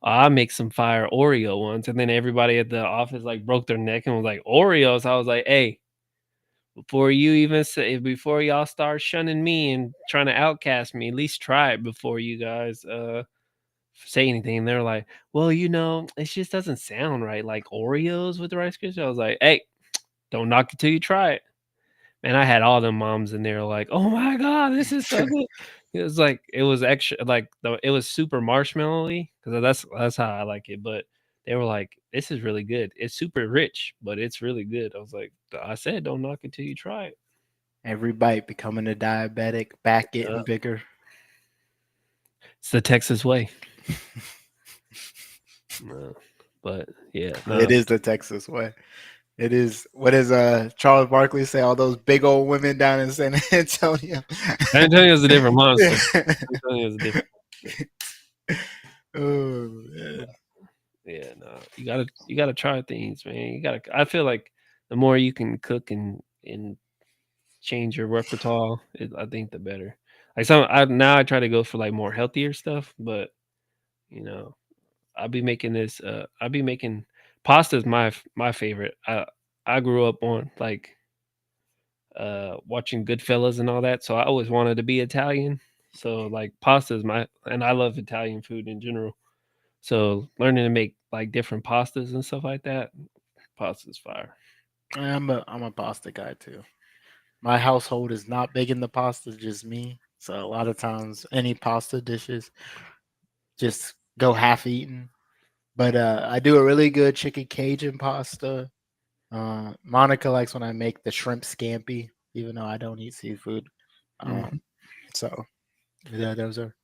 "I'll make some fire Oreo ones." And then everybody at the office like broke their neck and was like, "Oreos." I was like, "Hey, before y'all start shunning me and trying to outcast me, at least try it before you guys say anything." And they're like, "Well, it just doesn't sound right, like Oreos with the Rice Krispies." I was like, "Hey, don't knock it till you try it." And I had all them moms in there like, "Oh my god, this is so good." It was like it was extra like it was super marshmallowy because that's how I like it. But they were like, "This is really good. It's super rich, but it's really good." I was like, "I said don't knock it till you try it." Every bite becoming a diabetic, back Uh, getting bigger. it's the Texas way. Uh, but yeah, no. It is the Texas way. It is. What does Charles Barkley say? All those big old women down in San Antonio. San Antonio's a different monster. San Antonio's a different monster. Oh you gotta try things, man. You gotta. I feel like the more you can cook and change your repertoire, I think the better. Like now I try to go for like more healthier stuff, but you know, I'll be making pasta's my favorite. I grew up on like watching Goodfellas and all that, so I always wanted to be Italian. So like pasta's and I love Italian food in general. So learning to make like different pastas and stuff like that, pasta's fire. I'm a pasta guy too. My household is not big in the pasta, just me. So a lot of times, any pasta dishes just go half eaten. But I do a really good chicken Cajun pasta. Monica likes when I make the shrimp scampi, even though I don't eat seafood. Mhm. Um, so yeah, those are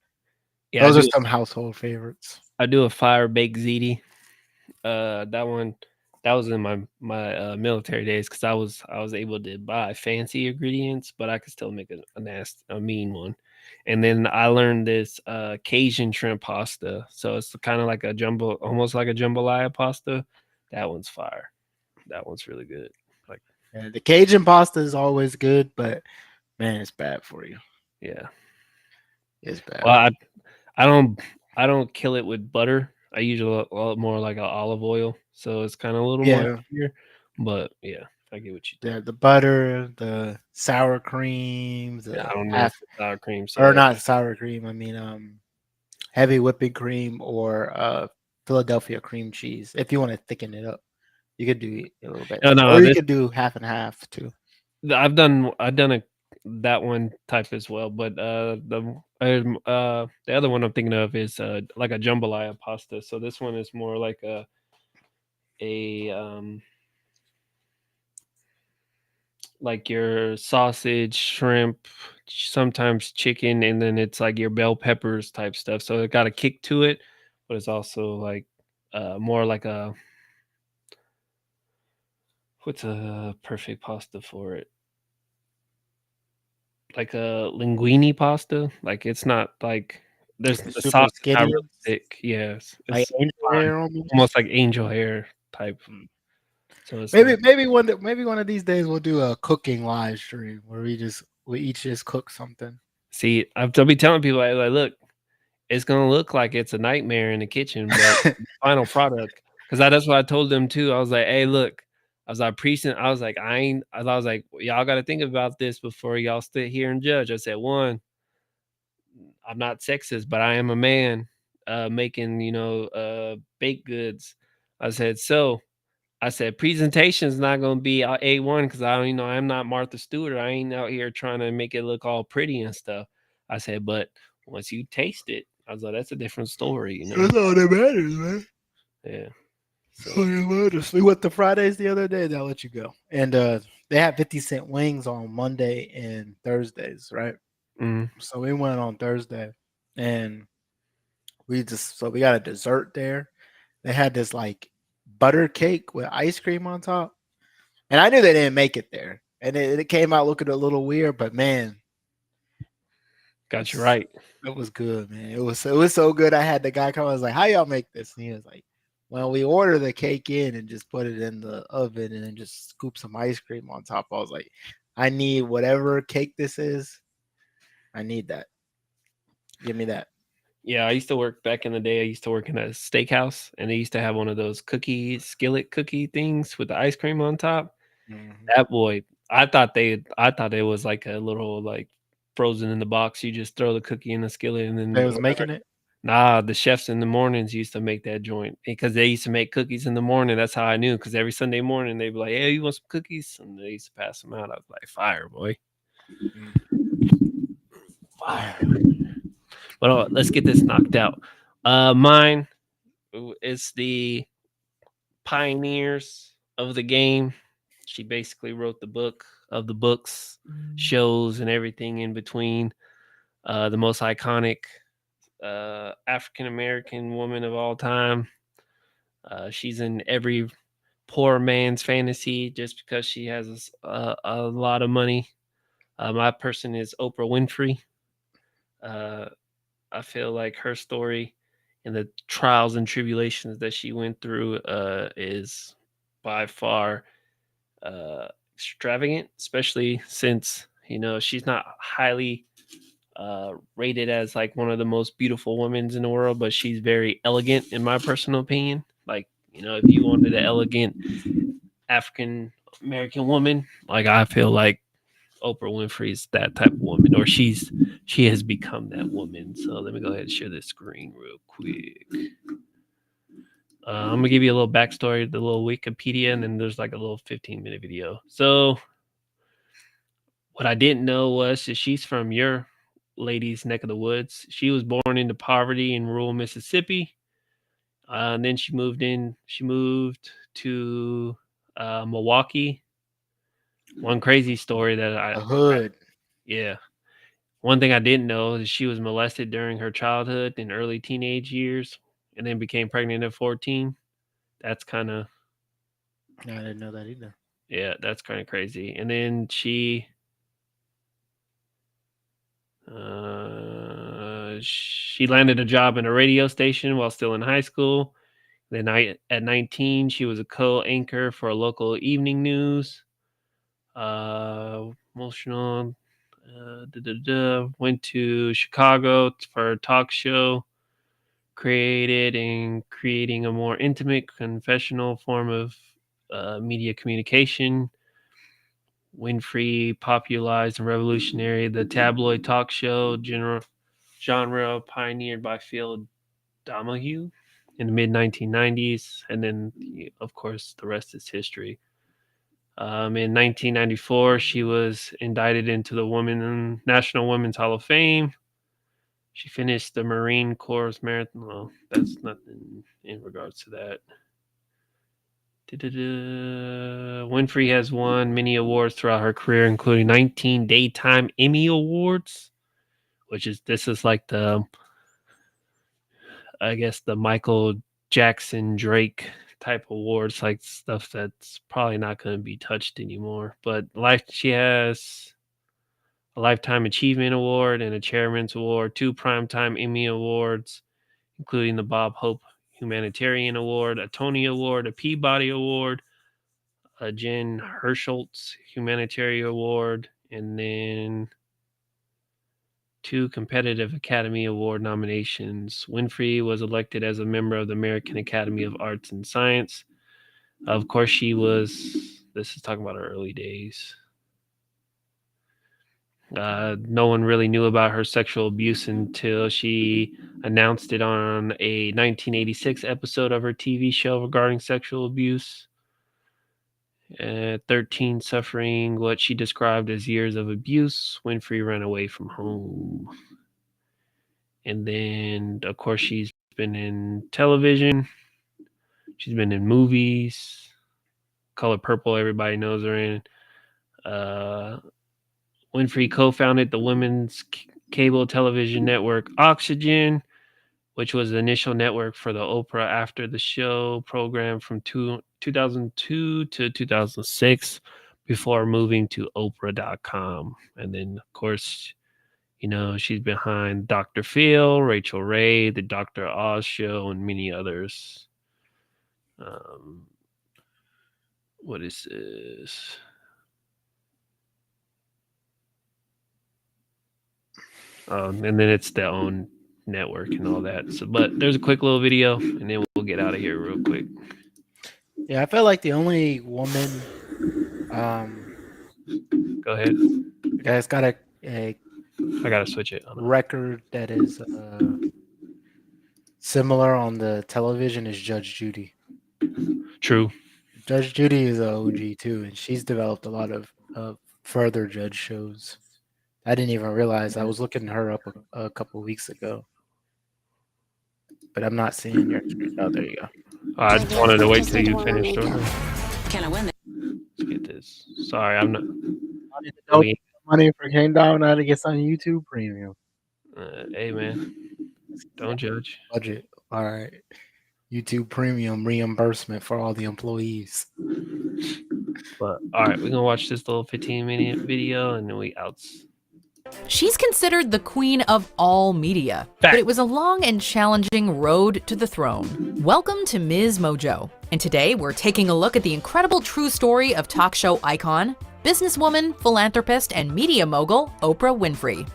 Yeah, those are some household favorites. I do a fire baked ziti. That one, that was in my military days because I was able to buy fancy ingredients, but I could still make a mean one. And then I learned this Cajun shrimp pasta, so it's kind of like a jumbo, almost like a jambalaya pasta. That one's fire. That one's really good. Like, Yeah, the Cajun pasta is always good, but man, it's bad for you. yeah. It's bad. Well, I don't I don't kill it with butter. I use a lot more like a olive oil, so it's kind of a little more Yeah, healthier. But yeah, I get what you're talking. the butter, the sour cream, Yeah, the I don't know half if it's sour cream, or so not sour cream. I mean, heavy whipping cream or Philadelphia cream cheese. If you want to thicken it up, you could do a little bit, no, no, or you this could do half and half too. I've done a that one type as well, but the other one I'm thinking of is like a jambalaya pasta. So this one is more like a like your sausage, shrimp, sometimes chicken, and then it's like your bell peppers type stuff. So it got a kick to it, but it's also like more like a what's a perfect pasta for it? Like a linguine pasta. Like it's not like Like there's the the super sauce is not skinny, really thick. Yes, like it's angel fine. hair almost. Almost like angel hair type. Mm. So it's Maybe not. maybe one of these days we'll do a cooking live stream where we each just cook something. See, I'll be telling people like, look, it's gonna look like it's a nightmare in the kitchen, but the final product, because that's what I told them too. I was like, "Hey, look," I was like, "Precinct." I was like, "I ain't." I was like, "Y'all got to think about this before y'all sit here and judge." I said, "One, I'm not sexist, but I am a man making baked goods." I said, "So." I said, presentation's not gonna be A1 because I don't, I'm not Martha Stewart. I ain't out here trying to make it look all pretty and stuff. I said, but once you taste it, I was like, that's a different story. That's all that matters, man. Yeah. Oh, So yeah, matters. We went to Fridays the other day. They'll let you go, and they have 50-cent wings on Monday and Thursdays, right? mm, So we went on Thursday, and we got a dessert there. They had this like butter cake with ice cream on top. And I knew they didn't make it there. And it came out looking a little weird, but man, got you it's, right. it was good, man. It was so good. I had the guy come. I was like, "How y'all make this?" And he was like, "Well, we order the cake in and just put it in the oven and then just scoop some ice cream on top." I was like, "I need whatever cake this is. I need that. Give me that." Yeah, I used to work back in the day. I used to work in a steakhouse, and they used to have one of those skillet cookie things with the ice cream on top. Mhm. That boy, I thought it was like a little like frozen in the box. You just throw the cookie in the skillet and They then was whatever. making it. Nah, the chefs in the mornings used to make that joint because they used to make cookies in the morning. That's how I knew because every Sunday morning they'd be like, "Hey, you want some cookies?" And they used to pass them out. I was like, "Fire, boy, Mm. fire!" But let's get this knocked out. Mine is the pioneers of the game. She basically wrote the book of the books, shows, and everything in between. The most iconic African American woman of all time. She's in every poor man's fantasy just because she has a lot of money. My person is Oprah Winfrey. Uh, I feel like her story and the trials and tribulations that she went through is by far extravagant, especially since she's not highly rated as like one of the most beautiful women in the world, but she's very elegant in my personal opinion. Like, if you wanted an elegant African American woman, like I feel like Oprah Winfrey's that type of woman, or she has become that woman. So let me go ahead and share this screen real quick. I'm gonna give you a little backstory, the little Wikipedia, and then there's like a little 15-minute video. So what I didn't know was that she's from your lady's neck of the woods. She was born into poverty in rural Mississippi. And then she moved to Milwaukee. One crazy story that The hood. yeah. One thing I didn't know is she was molested during her childhood and early teenage years and then became pregnant at 14. That's kind of, I didn't know that either. yeah, that's kind of crazy. And then she landed a job in a radio station while still in high school. Then at 19, she was a co-anchor for a local evening news. Emotional. Went to Chicago for a talk show, creating a more intimate, confessional form of media communication. Winfrey popularized and revolutionary the tabloid talk show genre pioneered by Phil Donahue in the mid 1990s, and then of course the rest is history. In 1994, she was indicted into the National Women's Hall of Fame. She finished the Marine Corps marathon. Well, that's nothing in regards to that. Winfrey has won many awards throughout her career, including 19 Daytime Emmy Awards, this is like I guess the Michael Jackson Drake type awards, like stuff that's probably not going to be touched anymore. But she has a Lifetime Achievement Award and a Chairman's Award, 2 Primetime Emmy Awards, including the Bob Hope Humanitarian Award, a Tony Award, a Peabody Award, a Jen Herscheltz Humanitarian Award, and then 2 Competitive Academy Award nominations. Winfrey was elected as a member of the American Academy of Arts and Science. Of course, this is talking about her early days. No one really knew about her sexual abuse until she announced it on a 1986 episode of her TV show regarding sexual abuse. At 13, suffering what she described as years of abuse, Winfrey ran away from home. And then, of course, she's been in television. She's been in movies. Color Purple, everybody knows her in. Winfrey co-founded the women's cable television network Oxygen, which was the initial network for the Oprah After the Show program from 2002 to 2006 before moving to Oprah.com. And then, of course, she's behind Dr. Phil, Rachel Ray, The Dr. Oz Show, and many others. What is this? And then it's their own network and all that. So, but there's a quick little video, and then we'll get out of here real quick. Yeah, I feel like the only woman Go ahead. that's got a I gotta switch it. record that is similar on the television is Judge Judy. True. Judge Judy is an OG too, and she's developed a lot of further judge shows. I didn't even realize. I was looking her up a couple weeks ago, but I'm not seeing your screen. Oh, there you go. I just wanted to wait till you finished. Can I win? Let's get this. Sorry, I'm not. Money for came down. I had to get some YouTube Premium. Hey man, don't judge. Budget. All right. YouTube Premium reimbursement for all the employees. But all right, we're gonna watch this little 15-minute video and then we outs. She's considered the queen of all media, but it was a long and challenging road to the throne. Welcome to Ms. Mojo, and today we're taking a look at the incredible true story of talk show icon, businesswoman, philanthropist, and media mogul Oprah Winfrey.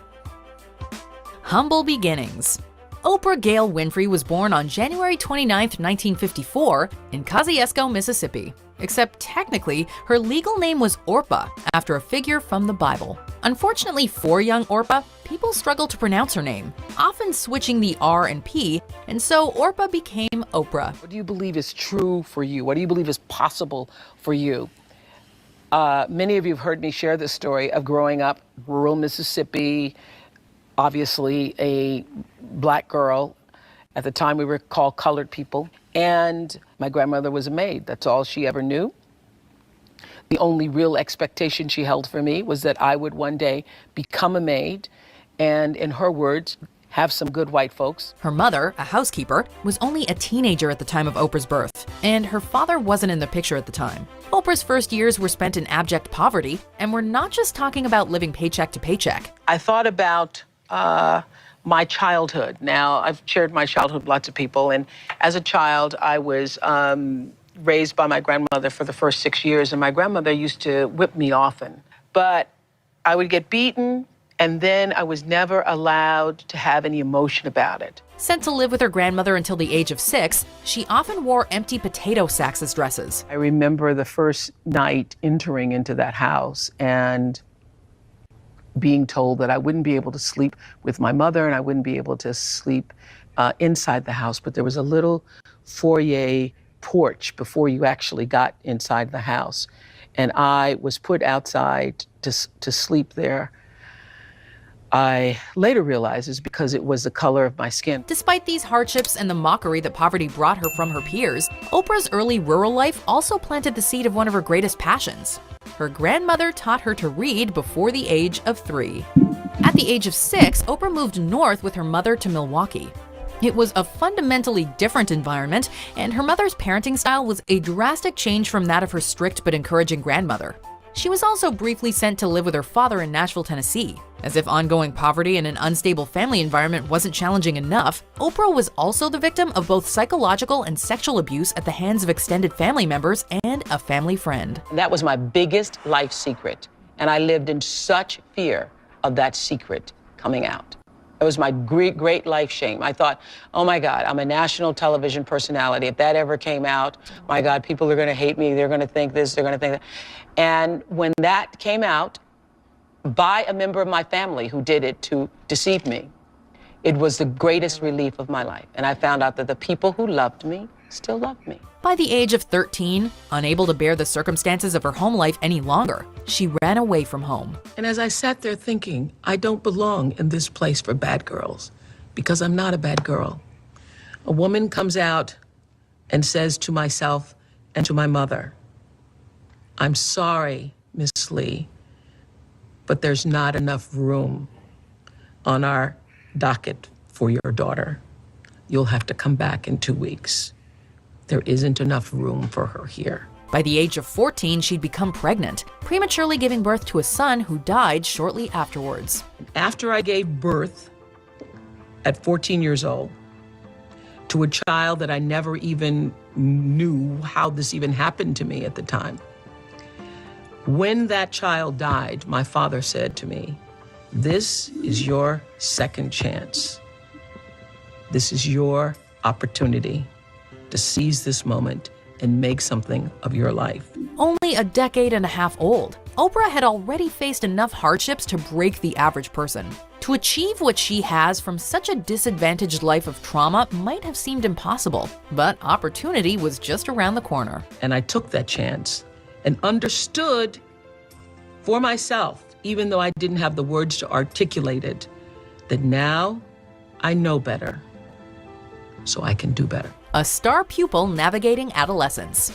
Humble beginnings. Oprah Gail Winfrey was born on January 29, 1954, in Kosciuszko, Mississippi. Except technically, her legal name was Orpah, after a figure from the Bible. Unfortunately for young Orpah, people struggled to pronounce her name, often switching the R and P, and so Orpah became Oprah. What do you believe is true for you? What do you believe is possible for you? Many of you have heard me share this story of growing up rural Mississippi, obviously a black girl. At the time we were called colored people. And my grandmother was a maid. That's all she ever knew. The only real expectation she held for me was that I would one day become a maid and, in her words, have some good white folks. Her mother, a housekeeper, was only a teenager at the time of Oprah's birth, and her father wasn't in the picture at the time. Oprah's first years were spent in abject poverty, and we're not just talking about living paycheck to paycheck. I thought about my childhood. Now, I've shared my childhood with lots of people, and as a child, I was raised by my grandmother for the first 6 years, and my grandmother used to whip me often. But I would get beaten, and then I was never allowed to have any emotion about it. Sent to live with her grandmother until the age of 6, she often wore empty potato sacks as dresses. I remember the first night entering into that house and being told that I wouldn't be able to sleep with my mother and I wouldn't be able to sleep inside the house, but there was a little foyer porch before you actually got inside the house. And I was put outside to sleep there. I later realized it's because it was the color of my skin. Despite these hardships and the mockery that poverty brought her from her peers, Oprah's early rural life also planted the seed of one of her greatest passions. Her grandmother taught her to read before the age of 3. At the age of 6, Oprah moved north with her mother to Milwaukee. It was a fundamentally different environment, and her mother's parenting style was a drastic change from that of her strict but encouraging grandmother. She was also briefly sent to live with her father in Nashville, Tennessee. As if ongoing poverty and an unstable family environment wasn't challenging enough, Oprah was also the victim of both psychological and sexual abuse at the hands of extended family members and a family friend. That was my biggest life secret, and I lived in such fear of that secret coming out. It was my great life shame. I thought, oh my God, I'm a national television personality. If that ever came out, my God, people are gonna hate me. They're gonna think this, they're gonna think that. And when that came out by a member of my family who did it to deceive me, it was the greatest relief of my life. And I found out that the people who loved me still loved me. By the age of 13, unable to bear the circumstances of her home life any longer, she ran away from home. And as I sat there thinking, I don't belong in this place for bad girls, because I'm not a bad girl. A woman comes out and says to myself and to my mother, I'm sorry, Miss Lee, but there's not enough room on our docket for your daughter. You'll have to come back in 2 weeks. There isn't enough room for her here. By the age of 14, she'd become pregnant, prematurely giving birth to a son who died shortly afterwards. After I gave birth at 14 years old to a child that I never even knew how this even happened to me at the time, when that child died, my father said to me, this is your second chance. This is your opportunity to seize this moment and make something of your life. Only a decade and a half old, Oprah had already faced enough hardships to break the average person. To achieve what she has from such a disadvantaged life of trauma might have seemed impossible, but opportunity was just around the corner. And I took that chance and understood for myself, even though I didn't have the words to articulate it, that now I know better, so I can do better. A star pupil navigating adolescence.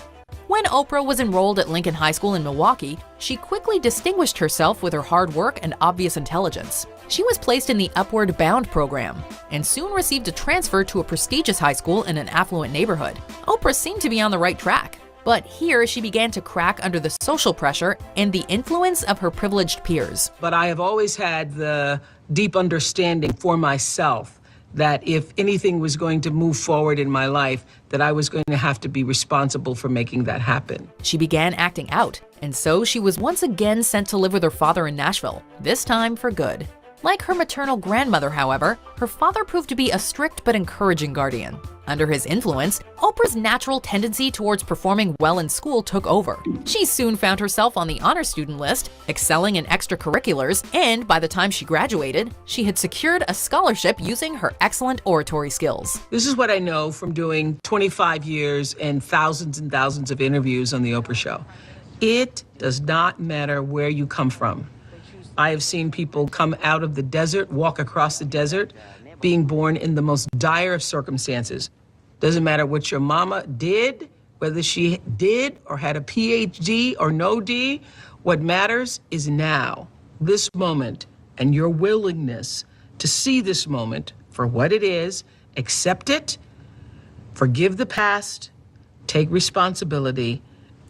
When Oprah was enrolled at Lincoln High School in Milwaukee, she quickly distinguished herself with her hard work and obvious intelligence. She was placed in the Upward Bound program and soon received a transfer to a prestigious high school in an affluent neighborhood. Oprah seemed to be on the right track. But here she began to crack under the social pressure and the influence of her privileged peers. But I have always had the deep understanding for myself that if anything was going to move forward in my life, that I was going to have to be responsible for making that happen. She began acting out, and so she was once again sent to live with her father in Nashville, this time for good. Like her maternal grandmother, however, her father proved to be a strict but encouraging guardian. Under his influence, Oprah's natural tendency towards performing well in school took over. She soon found herself on the honor student list, excelling in extracurriculars, and by the time she graduated, she had secured a scholarship using her excellent oratory skills. This is what I know from doing 25 years and thousands of interviews on The Oprah Show. It does not matter where you come from. I have seen people come out of the desert, walk across the desert, being born in the most dire of circumstances. Doesn't matter what your mama did, whether she did or had a PhD or no D. What matters is now, this moment, and your willingness to see this moment for what it is, accept it, forgive the past, take responsibility,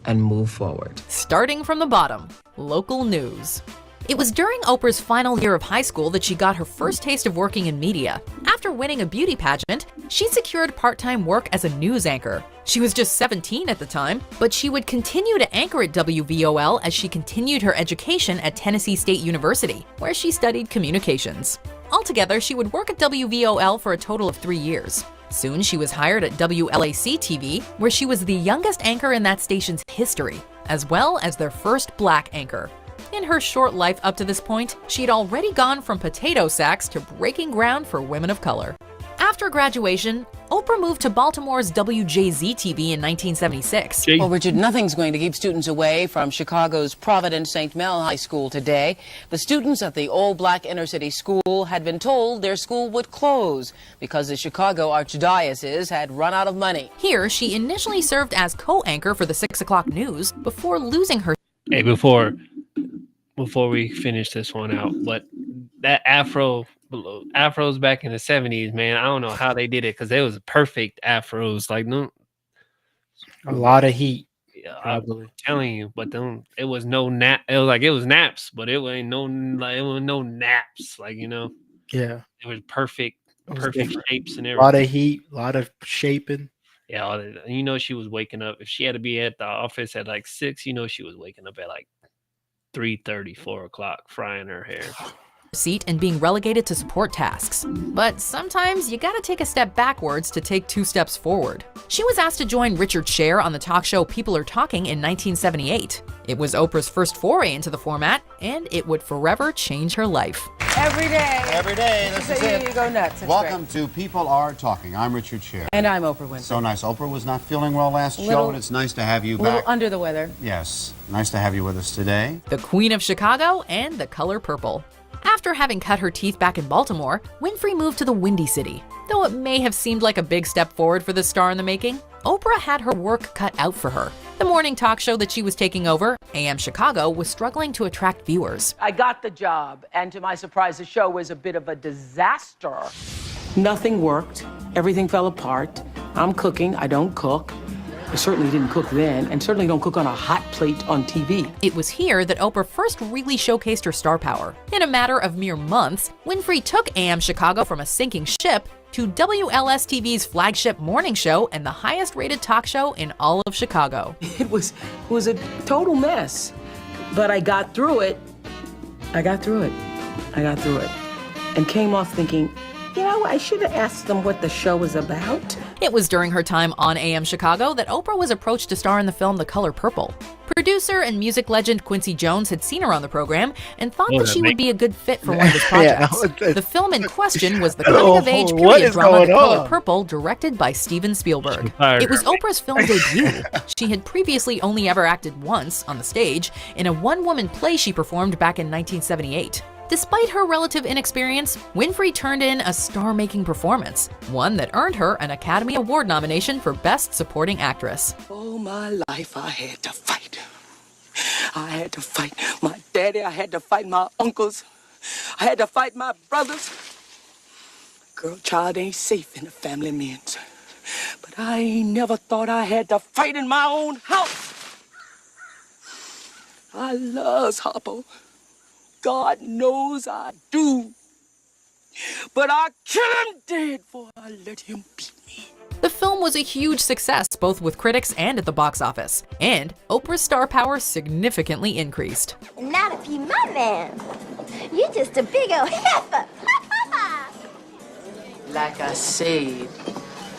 and move forward. Starting from the bottom, local news. It was during Oprah's final year of high school that she got her first taste of working in media. After winning a beauty pageant, she secured part-time work as a news anchor. She was just 17 at the time, but she would continue to anchor at WVOL as she continued her education at Tennessee State University, where she studied communications. Altogether, she would work at WVOL for a total of 3 years. Soon, she was hired at WLAC-TV, where she was the youngest anchor in that station's history, as well as their first black anchor. In her short life up to this point, she'd already gone from potato sacks to breaking ground for women of color. After graduation, Oprah moved to Baltimore's WJZ-TV in 1976. Well, Richard, nothing's going to keep students away from Chicago's Providence St. Mel High School today. The students at the all-black inner-city school had been told their school would close because the Chicago Archdiocese had run out of money. Here, she initially served as co-anchor for the 6 o'clock news before losing her. Hey, before we finish this one out, but that afros back in the 70s, man, I don't know how they did it because it was perfect afros. Like, no, A lot of heat. I'm telling you, but then it was no nap. It was naps, but it was no naps. Like, you know, Yeah. it was perfect different. shapes and A everything. lot of heat, a lot of shaping. Yeah, you know, she was waking up. If she had to be at the office at like 6, you know, she was waking up at like 3:30, 4 o'clock, frying her hair. Seat and being relegated to support tasks. But sometimes you gotta take a step backwards to take 2 steps forward. She was asked to join Richard Scher on the talk show People Are Talking in 1978. It was Oprah's first foray into the format, and it would forever change her life. Every day. Every day, this is it. You go nuts. That's Welcome great. to People Are Talking. I'm Richard Scher. And I'm Oprah Winfrey. So nice. Oprah was not feeling well last show, and it's nice to have you A little back. under the weather. Yes, nice to have you with us today. The Queen of Chicago and the color purple. After having cut her teeth back in Baltimore, Winfrey moved to the Windy City. Though it may have seemed like a big step forward for the star in the making, Oprah had her work cut out for her. The morning talk show that she was taking over, AM Chicago, was struggling to attract viewers. I got the job, and to my surprise, the show was a bit of a disaster. Nothing worked. Everything fell apart. I'm cooking. I don't cook. I certainly didn't cook then, and certainly don't cook on a hot plate on TV. It was here that Oprah first really showcased her star power. In a matter of mere months, Winfrey took AM Chicago from a sinking ship to WLS-TV's flagship morning show and the highest-rated talk show in all of Chicago. It was a total mess, but I got through it. And came off thinking, you know, I should have asked them what the show was about. It was during her time on AM Chicago that Oprah was approached to star in the film The Color Purple. Producer and music legend Quincy Jones had seen her on the program and thought that she would be a good fit for one of his projects. The film in question was the coming-of-age period drama The Color Purple, directed by Steven Spielberg. It was Oprah's film debut. She had previously only ever acted once, on the stage, in a one-woman play she performed back in 1978. Despite her relative inexperience, Winfrey turned in a star-making performance, one that earned her an Academy Award nomination for Best Supporting Actress. All my life I had to fight. I had to fight my daddy, I had to fight my uncles, I had to fight my brothers. Girl, child ain't safe in the family men's. But I ain't never thought I had to fight in my own house. I loves Hopper. God knows I do. But I kill him dead before I let him beat me. The film was a huge success both with critics and at the box office, and Oprah's star power significantly increased. Not if you my man. You're just a big old heifer. Like I said,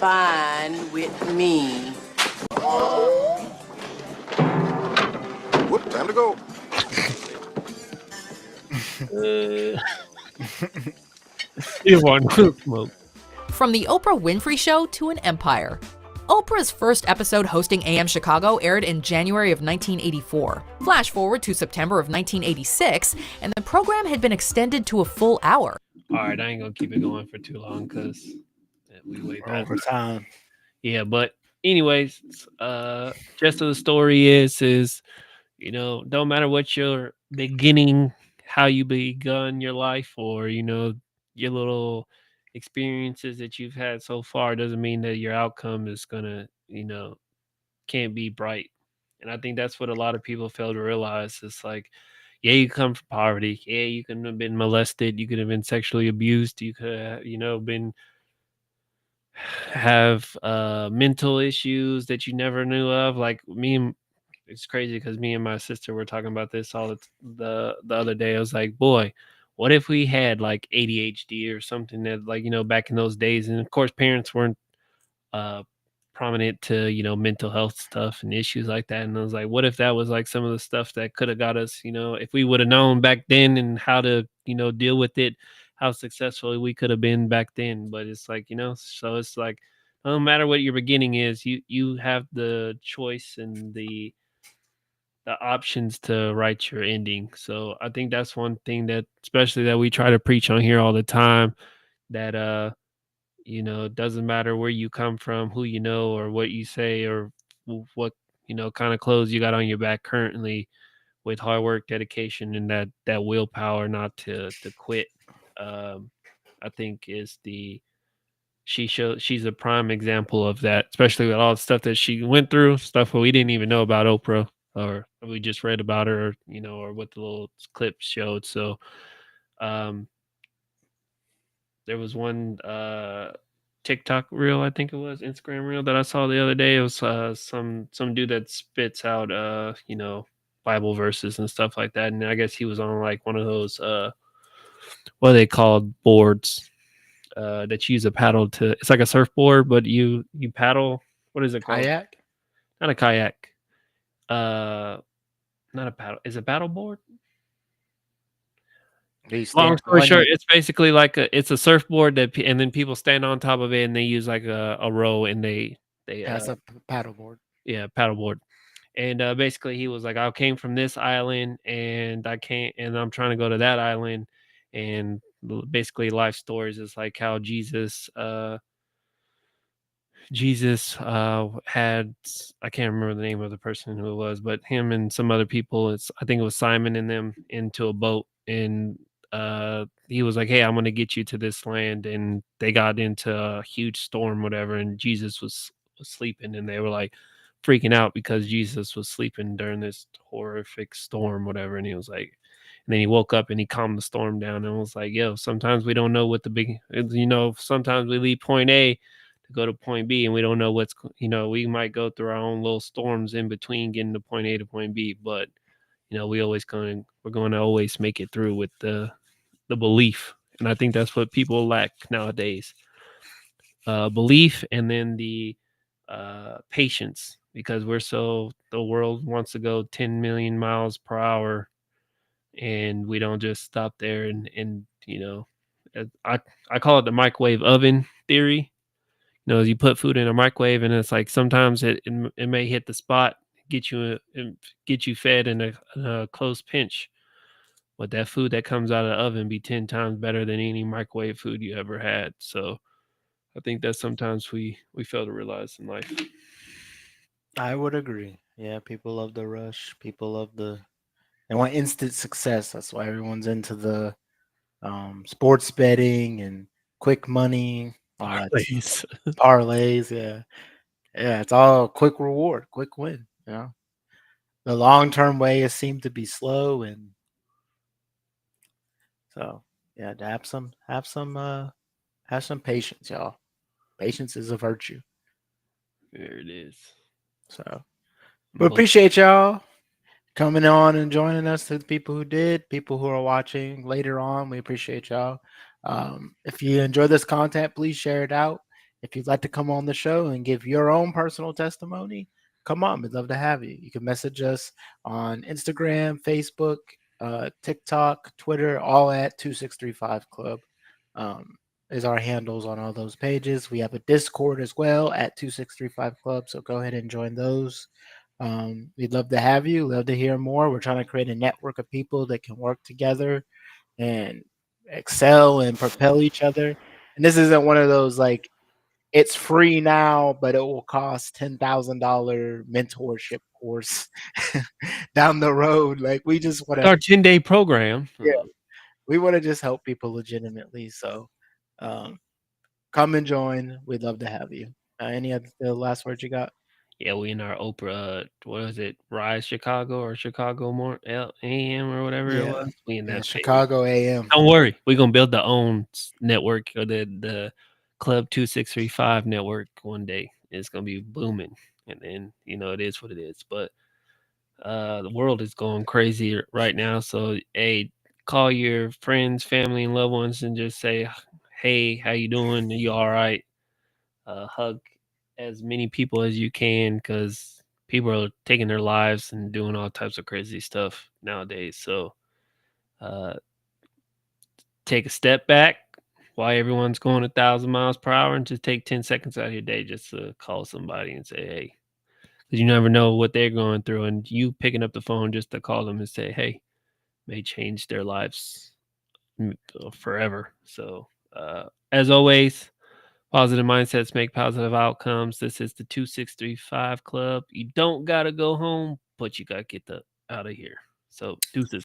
fine with me. Whoop, time to go. You want no smoke. From The Oprah Winfrey Show to an empire. Oprah's first episode hosting AM Chicago aired in January of 1984. Flash forward to September of 1986, and the program had been extended to a full hour. All right, I ain't gonna keep it going for too long because we way past Over time. Yeah, but anyways, gist of the story is don't matter what your beginning, how you begun your life, or your little experiences that you've had so far, doesn't mean that your outcome is gonna can't be bright. And I think that's what a lot of people fail to realize. It's like, yeah, you come from poverty. Yeah, you could have been molested. You could have been sexually abused. You could have, been have mental issues that you never knew of. Like it's crazy because me and my sister were talking about this all the other day. I was like, boy, what if we had like ADHD or something that, like, back in those days, and of course parents weren't uh prominent to mental health stuff and issues like that. And I was like, what if that was like some of the stuff that could have got us, if we would have known back then and how to deal with it, how successful we could have been back then. But it's like, so it's like, no matter what your beginning is, you have the choice and the options to write your ending. So I think that's one thing that, especially, that we try to preach on here all the time, that it doesn't matter where you come from, who you know, or what you say, or what kind of clothes you got on your back currently. With hard work, dedication, and that willpower not to quit, I think she's a prime example of that, especially with all the stuff that she went through, stuff that we didn't even know about Oprah, or we just read about her, or what the little clips showed. So there was one TikTok reel, I think it was Instagram reel, that I saw the other day. It was some dude that spits out Bible verses and stuff like that, and I guess he was on like one of those what are they called, boards that you use a paddle to. It's like a surfboard, but you paddle. What is it called? Kayak? Not a kayak. Not a paddle. Is it paddle board? Long story short, it's basically like it's a surfboard and then people stand on top of it and they use like a row and they that's a paddleboard. Yeah, paddleboard. And basically he was like, I came from this island and I'm trying to go to that island. And basically life stories is like how Jesus had, I can't remember the name of the person who it was, but him and some other people, I think it was Simon and them, into a boat. And he was like, hey, I'm going to get you to this land. And they got into a huge storm, whatever. And Jesus was sleeping, and they were like freaking out because Jesus was sleeping during this horrific storm, whatever. And he was like, and then he woke up and he calmed the storm down and was like, yo, sometimes we don't know what sometimes we leave point A to go to point B, and we don't know we might go through our own little storms in between getting to point A to point B, but we're going to always make it through with the belief. And I think that's what people lack nowadays. Belief, and then the patience, because the world wants to go 10 million miles per hour, and we don't just stop there. And I call it the microwave oven theory. You put food in a microwave, and it's like sometimes it may hit the spot, get you fed in a close pinch, but that food that comes out of the oven be 10 times better than any microwave food you ever had. So I think that sometimes we fail to realize in life. I would agree. Yeah, people love the rush. People love they want instant success. That's why everyone's into the sports betting and quick money, Parlays. Parlays, yeah. Yeah, it's all quick reward, quick win. The long term way has seemed to be slow, and so yeah, to have some patience, y'all. Patience is a virtue. There it is. So we appreciate y'all coming on and joining us. To the people who did, people who are watching later on, we appreciate y'all. If you enjoy this content, please share it out. If you'd like to come on the show and give your own personal testimony, come on. We'd love to have you. You can message us on Instagram, Facebook, TikTok, Twitter, all at 2635 Club. Is our handles on all those pages. We have a Discord as well at 2635 Club. So go ahead and join those. We'd love to have you. Love to hear more. We're trying to create a network of people that can work together and excel and propel each other. And this isn't one of those like it's free now, but it will cost $10,000 mentorship course down the road. Like we just want to Our 10-day program. yeah, we want to just help people legitimately. So come and join. We'd love to have you. Any other the last words you got? Yeah, we in our Oprah, what was it, Rise Chicago or Chicago More AM or whatever it Yeah, was. We in yeah, that page. Chicago AM. Don't worry, we're gonna build the own network or the Club 2635 network one day. It's gonna be booming, and then it is what it is. But the world is going crazy right now. So hey, call your friends, family, and loved ones, and just say, "Hey, how you doing? Are you all right?" Hug as many people as you can because people are taking their lives and doing all types of crazy stuff nowadays. So take a step back while everyone's going 1,000 miles per hour and just take 10 seconds out of your day just to call somebody and say, hey, because you never know what they're going through. And you picking up the phone just to call them and say, hey, may change their lives forever. So as always, positive mindsets make positive outcomes. This is the 2635 Club. You don't got to go home, but you got to get out of here. So deuces.